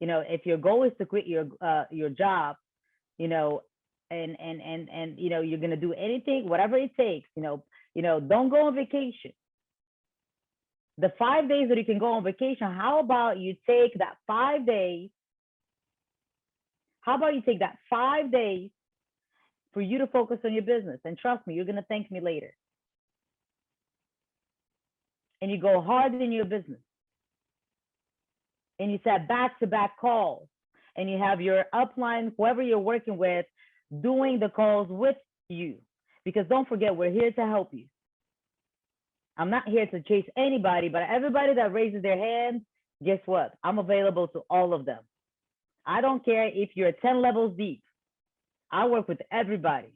if your goal is to quit your job, and you're gonna do anything, whatever it takes, don't go on vacation. The 5 days that you can go on vacation, how about you take that 5 days? How about you take that 5 days for you to focus on your business? And trust me, you're gonna thank me later. And you go hard in your business. And you set back-to-back calls. And you have your upline, whoever you're working with, doing the calls with you. Because don't forget, we're here to help you. I'm not here to chase anybody, but everybody that raises their hand, guess what? I'm available to all of them. I don't care if you're 10 levels deep. I work with everybody.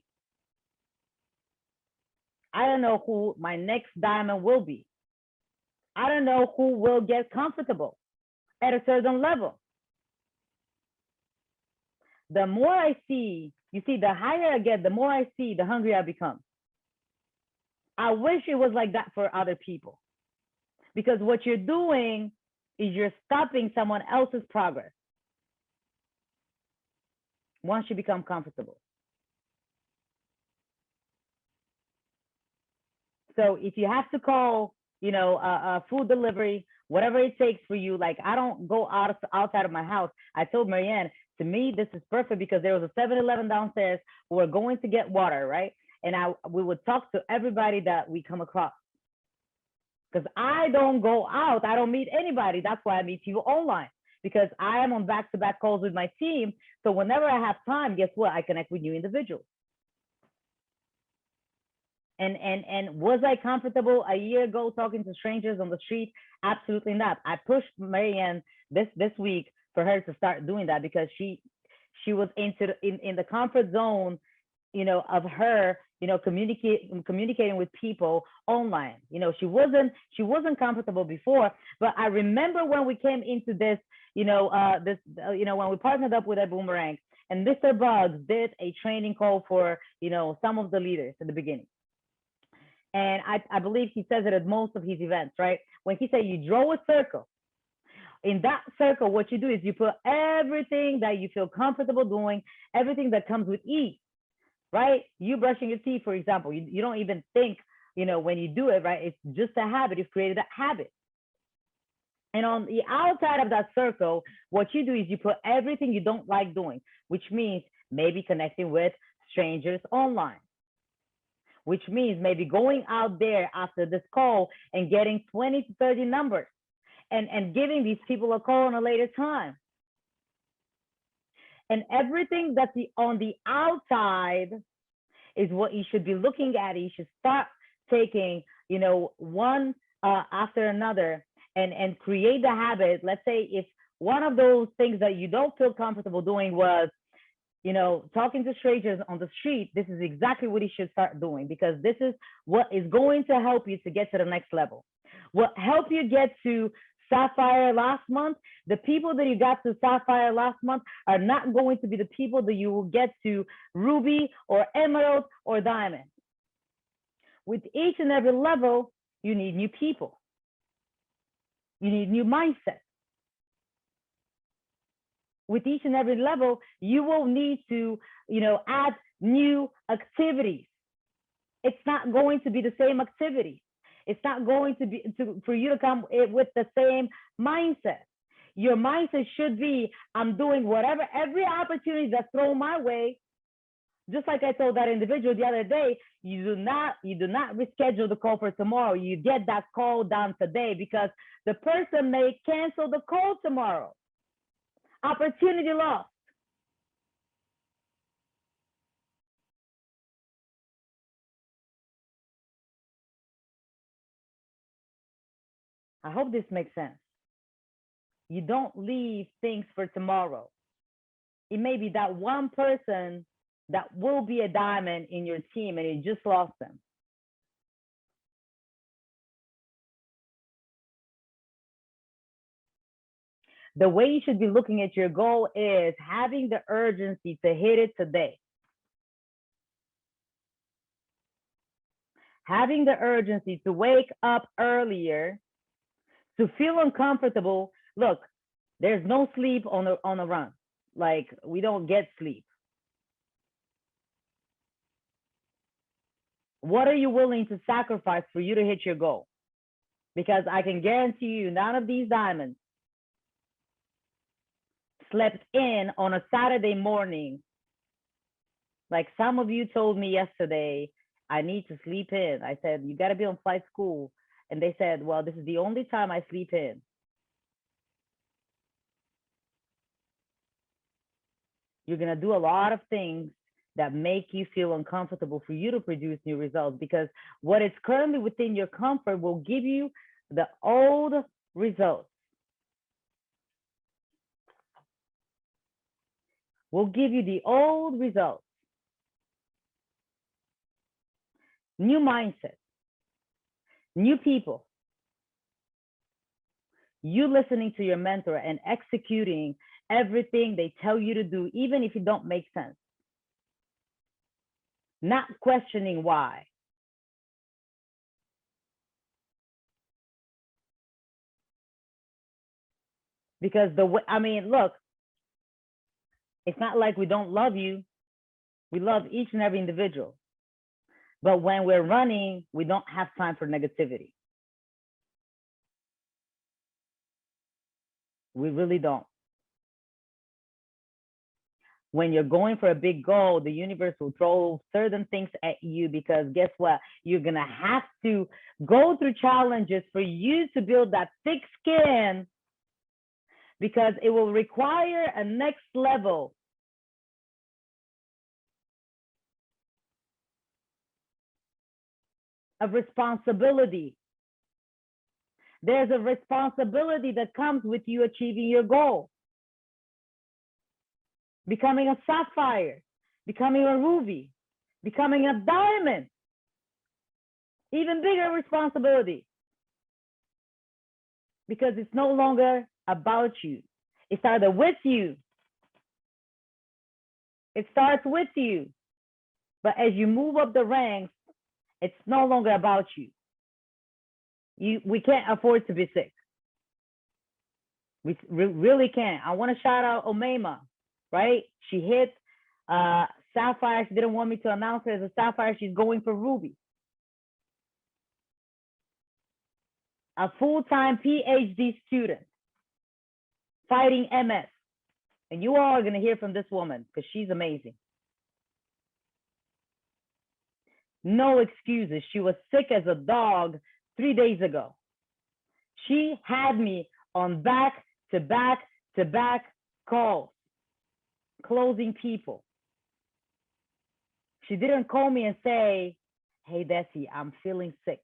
I don't know who my next diamond will be. I don't know who will get comfortable at a certain level. The more I see, the higher I get, the more I see, the hungrier I become. I wish it was like that for other people. Because what you're doing is you're stopping someone else's progress once you become comfortable. So if you have to call, food delivery, whatever it takes for you, like I don't go outside of my house. I told Marianne, to me, this is perfect because there was a 7-Eleven downstairs who were going to get water, right? And we would talk to everybody that we come across. Because I don't go out, I don't meet anybody. That's why I meet you online, because I am on back-to-back calls with my team. So whenever I have time, guess what? I connect with new individuals. And was I comfortable a year ago talking to strangers on the street? Absolutely not. I pushed Marianne this week for her to start doing that because she was in the comfort zone, of her, communicating with people online. She wasn't comfortable before, but I remember when we came into this, when we partnered up with Ibüümerang, and Mr. Bugs did a training call for, some of the leaders at the beginning. And I believe he says it at most of his events, right? When he said you draw a circle. In that circle, what you do is you put everything that you feel comfortable doing, everything that comes with ease, right? You brushing your teeth, for example, you don't even think, when you do it, right? It's just a habit. You've created that habit. And on the outside of that circle, what you do is you put everything you don't like doing, which means maybe connecting with strangers online, which means maybe going out there after this call and getting 20 to 30 numbers and giving these people a call on a later time. And everything that's on the outside is what you should be looking at. You should start taking, one after another and create the habit. Let's say if one of those things that you don't feel comfortable doing was, talking to strangers on the street, this is exactly what you should start doing, because this is what is going to help you to get to the next level. What helped you get to Sapphire last month, the people that you got to Sapphire last month are not going to be the people that you will get to Ruby or Emerald or Diamond. with each and every level, you need new people. You need new mindset. With each and every level, you will need to, add new activities. It's not going to be the same activity. It's not going to be for you to come with the same mindset. Your mindset should be, I'm doing whatever, every opportunity that's thrown my way. Just like I told that individual the other day, you do not reschedule the call for tomorrow. You get that call done today, because the person may cancel the call tomorrow. Opportunity lost. I hope this makes sense. You don't leave things for tomorrow. It may be that one person that will be a diamond in your team and you just lost them. The way you should be looking at your goal is having the urgency to hit it today. Having the urgency to wake up earlier, to feel uncomfortable. Look, there's no sleep on a run. Like, we don't get sleep. What are you willing to sacrifice for you to hit your goal? Because I can guarantee you, none of these diamonds slept in on a Saturday morning. Like some of you told me yesterday, I need to sleep in. I said, you got to be on flight school. And they said, well, this is the only time I sleep in. You're going to do a lot of things that make you feel uncomfortable for you to produce new results, because what is currently within your comfort will give you the old results. Will give you the old results. New mindset, new people, you listening to your mentor and executing everything they tell you to do, even if it don't make sense. Not questioning why. Because look, it's not like we don't love you. We love each and every individual. But when we're running, we don't have time for negativity. We really don't. When you're going for a big goal, the universe will throw certain things at you, because guess what? You're going to have to go through challenges for you to build that thick skin, because it will require a next level of responsibility. There's a responsibility that comes with you achieving your goal. Becoming a sapphire, becoming a ruby, becoming a diamond. Even bigger responsibility. Because it's no longer about you. It's either with you. It starts with you. But as you move up the ranks, it's no longer about you. We can't afford to be sick. We really can't. I want to shout out Omema, right? She hit Sapphire. She didn't want me to announce her as a Sapphire. She's going for Ruby. A full-time PhD student fighting MS. And you all are going to hear from this woman, because she's amazing. No excuses. She was sick as a dog 3 days ago. She had me on back-to-back calls, closing people. She didn't call me and say, hey, Desi, I'm feeling sick.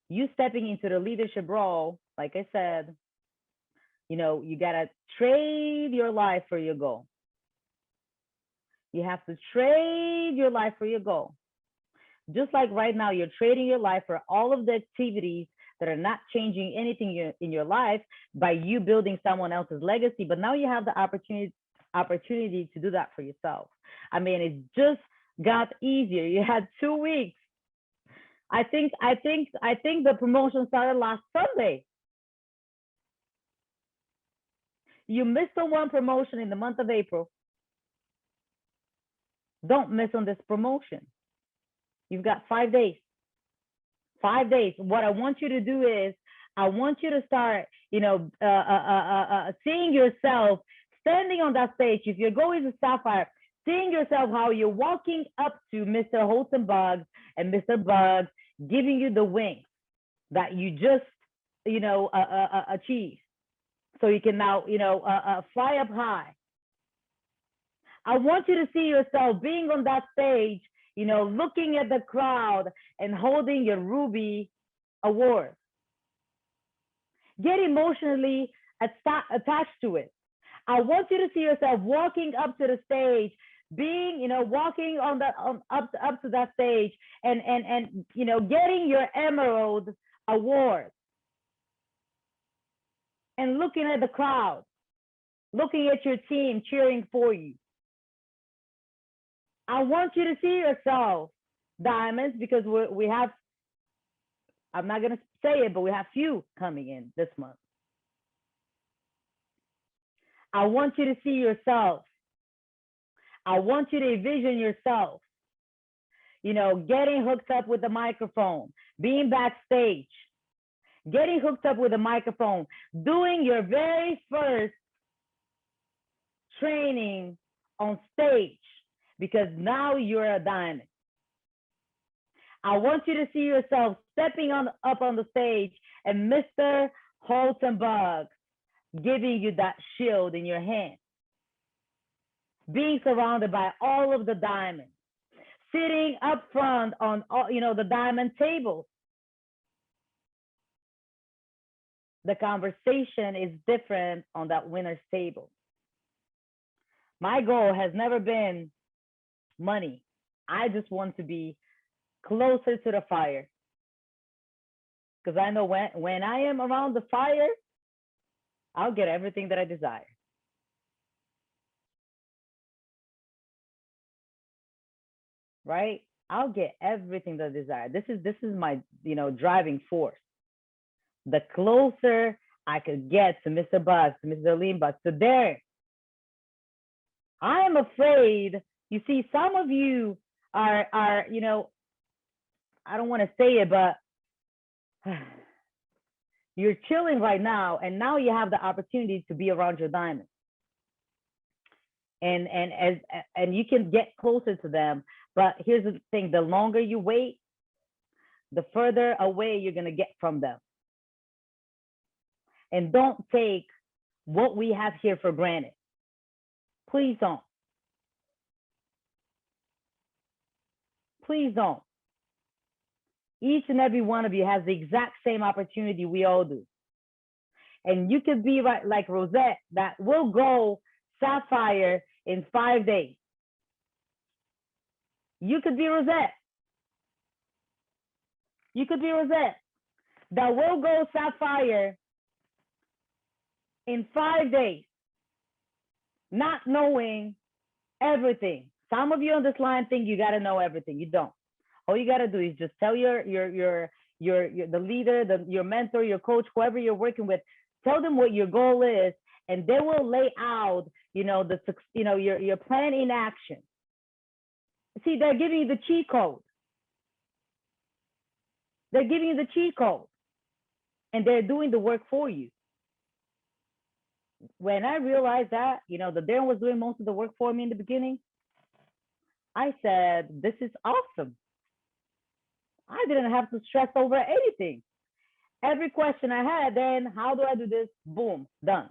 You stepping into the leadership role, like I said, you got to trade your life for your goal. You have to trade your life for your goal. Just like right now, you're trading your life for all of the activities that are not changing anything in your life by you building someone else's legacy. But now you have the opportunity opportunity to do that for yourself. I mean, it just got easier. You had 2 weeks. I think the promotion started last Sunday. You missed on one promotion in the month of April. Don't miss on this promotion. You've got 5 days. 5 days. What I want you to do is, I want you to start, seeing yourself standing on that stage. If you're going to Sapphire, seeing yourself how you're walking up to Mr. Holton Buggs and Mr. Buggs giving you the wings that you just, achieved. So you can now, fly up high. I want you to see yourself being on that stage, looking at the crowd and holding your Ruby award. Get emotionally attached to it. I want you to see yourself walking up to the stage, being, walking on that up to that stage, and getting your Emerald award, and looking at the crowd, looking at your team cheering for you. I want you to see yourself diamonds, because we have, I'm not going to say it, but we have few coming in this month. I want you to see yourself. I want you to envision yourself, getting hooked up with the microphone, being backstage, getting hooked up with a microphone, doing your very first training on stage, because now you're a diamond. I want you to see yourself stepping up on the stage and Mr. Holton Buggs giving you that shield in your hand, being surrounded by all of the diamonds, sitting up front on the diamond table. The conversation is different on that winner's table. My goal has never been money. I just want to be closer to the fire, because I know when I am around the fire, I'll get everything that I desire. Right? I'll get everything that I desire. This is my driving force. The closer I could get to Mr. Buggs, to Mr. Lean Buggs, to there, I am afraid. You see, some of you are I don't want to say it, but you're chilling right now, and now you have the opportunity to be around your diamonds, and you can get closer to them. But here's the thing: the longer you wait, the further away you're gonna get from them. And don't take what we have here for granted. Please don't. Please don't. Each and every one of you has the exact same opportunity we all do. And you could be right like Rosette, that will go Sapphire in 5 days. You could be Rosette. You could be Rosette that will go Sapphire in 5 days, not knowing everything. Some of you on this line think you got to know everything. You don't. All you got to do is just tell the leader, your mentor, your coach, whoever you're working with, tell them what your goal is, and they will lay out, your plan in action. See, they're giving you the cheat code. They're giving you the cheat code, and they're doing the work for you. When I realized that, that Darren was doing most of the work for me in the beginning, I said, this is awesome. I didn't have to stress over anything. Every question I had, then how do I do this? Boom, done.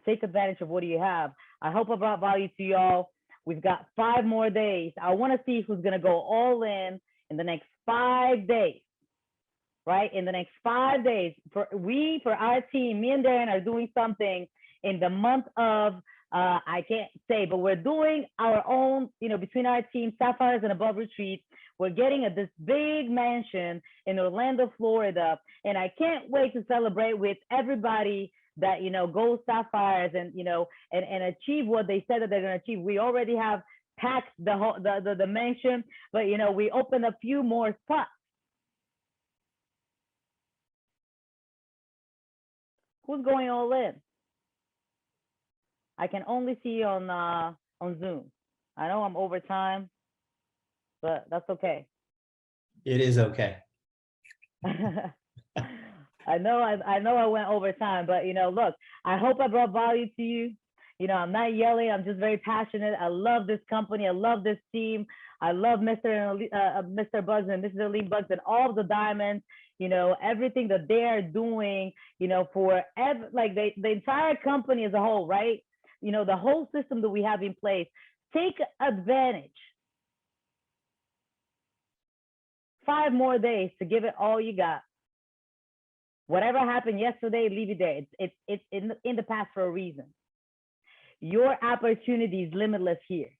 Take advantage of what you have. I hope I brought value to y'all. We've got 5 more days. I want to see who's going to go all in the next 5 days, right? In the next 5 days, for our team, me and Darren are doing something in the month of, I can't say, but we're doing our own, between our team, Sapphires and Above Retreat. We're getting this big mansion in Orlando, Florida. And I can't wait to celebrate with everybody that, you know, gold sapphires and, you know, and achieve what they said that they're going to achieve. We already have packed the whole, the mansion, but, you know, we opened a few more spots. Who's going all in? I can only see you on Zoom. I know I'm over time, but that's okay. It is okay. I know I went over time, but, you know, look, I hope I brought value to you. You know, I'm not yelling. I'm just very passionate. I love this company. I love this team. I love Mr. Bugs and Mrs. Aline Bugs and all the diamonds, you know, everything that they are doing, you know, for like the entire company as a whole, right? You know, the whole system that we have in place. Take advantage. 5 more days to give it all you got. Whatever happened yesterday, leave it there. It's in the past for a reason. Your opportunity is limitless here.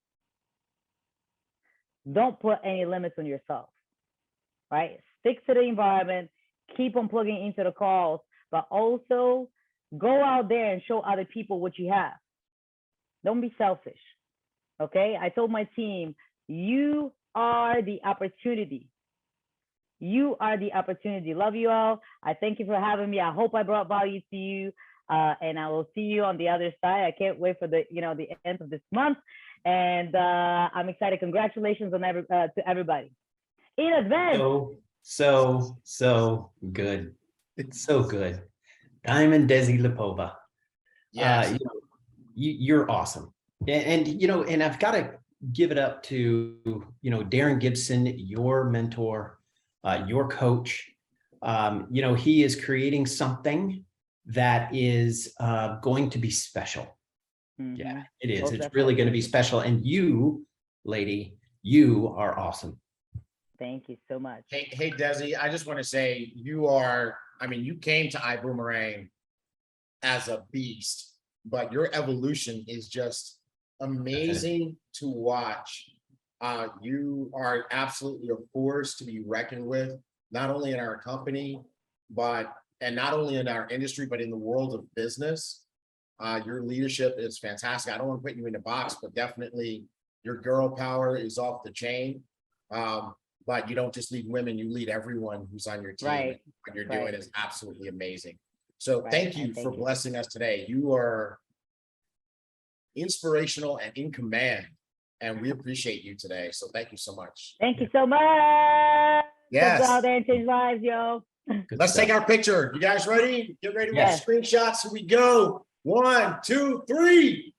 Don't put any limits on yourself, right? Stick to the environment, keep on plugging into the calls, but also go out there and show other people what you have. Don't be selfish, okay? I told my team, you are the opportunity. You are the opportunity. Love you all. I thank you for having me. I hope I brought value to you. And I will see you on the other side. I can't wait for the, you know, the end of this month. And I'm excited. Congratulations on to everybody in advance. So good. It's so good. Diamond Desi Lipova. Yes. You know, you're awesome. And, you know, and I've got to give it up to, you know, Darren Gibson, your mentor, your coach. You know, he is creating something that is going to be special. Mm-hmm. Yeah, it is. It's really going to be special. And you, lady, you are awesome. Thank you so much. Hey, Desi, I just want to say you are, I mean, you came to Ibüümerang as a beast, but your evolution is just amazing to watch. You are absolutely a force to be reckoned with, not only in our company, and not only in our industry, but in the world of business. Your leadership is fantastic. I don't want to put you in a box, but definitely your girl power is off the chain. But you don't just lead women, you lead everyone who's on your team. Right. What you're doing is absolutely amazing. So thank you for blessing us today. You are inspirational and in command, and we appreciate you today. So thank you so much. Thank you so much. Yes. Let's go out there and change lives, yo. Let's take our picture. You guys ready? Get ready with screenshots. Here we go. 1, 2, 3.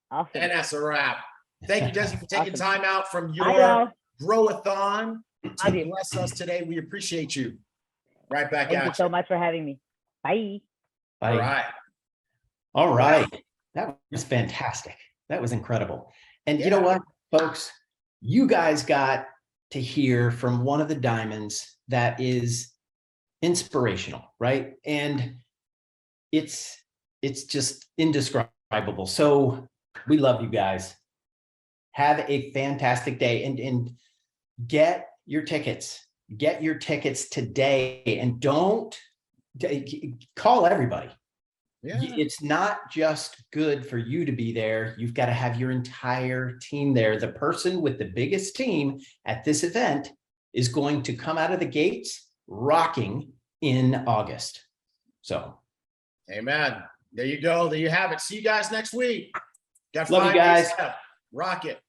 Awesome. And that's a wrap. Thank you, Desi, for taking time out from your grow-a-thon to bless us today. We appreciate you. Right back at you. Thank you so much for having me. Bye. Bye. All right. All right. That was fantastic. That was incredible. And you know what, folks? You guys got to hear from one of the diamonds that is inspirational, right? And it's just indescribable. So we love you guys. Have a fantastic day and get your tickets. Get your tickets today, and don't call everybody. Yeah. It's not just good for you to be there. You've got to have your entire team there. The person with the biggest team at this event is going to come out of the gates rocking in August. So, amen. There you go. There you have it. See you guys next week. Love you guys. Rock it.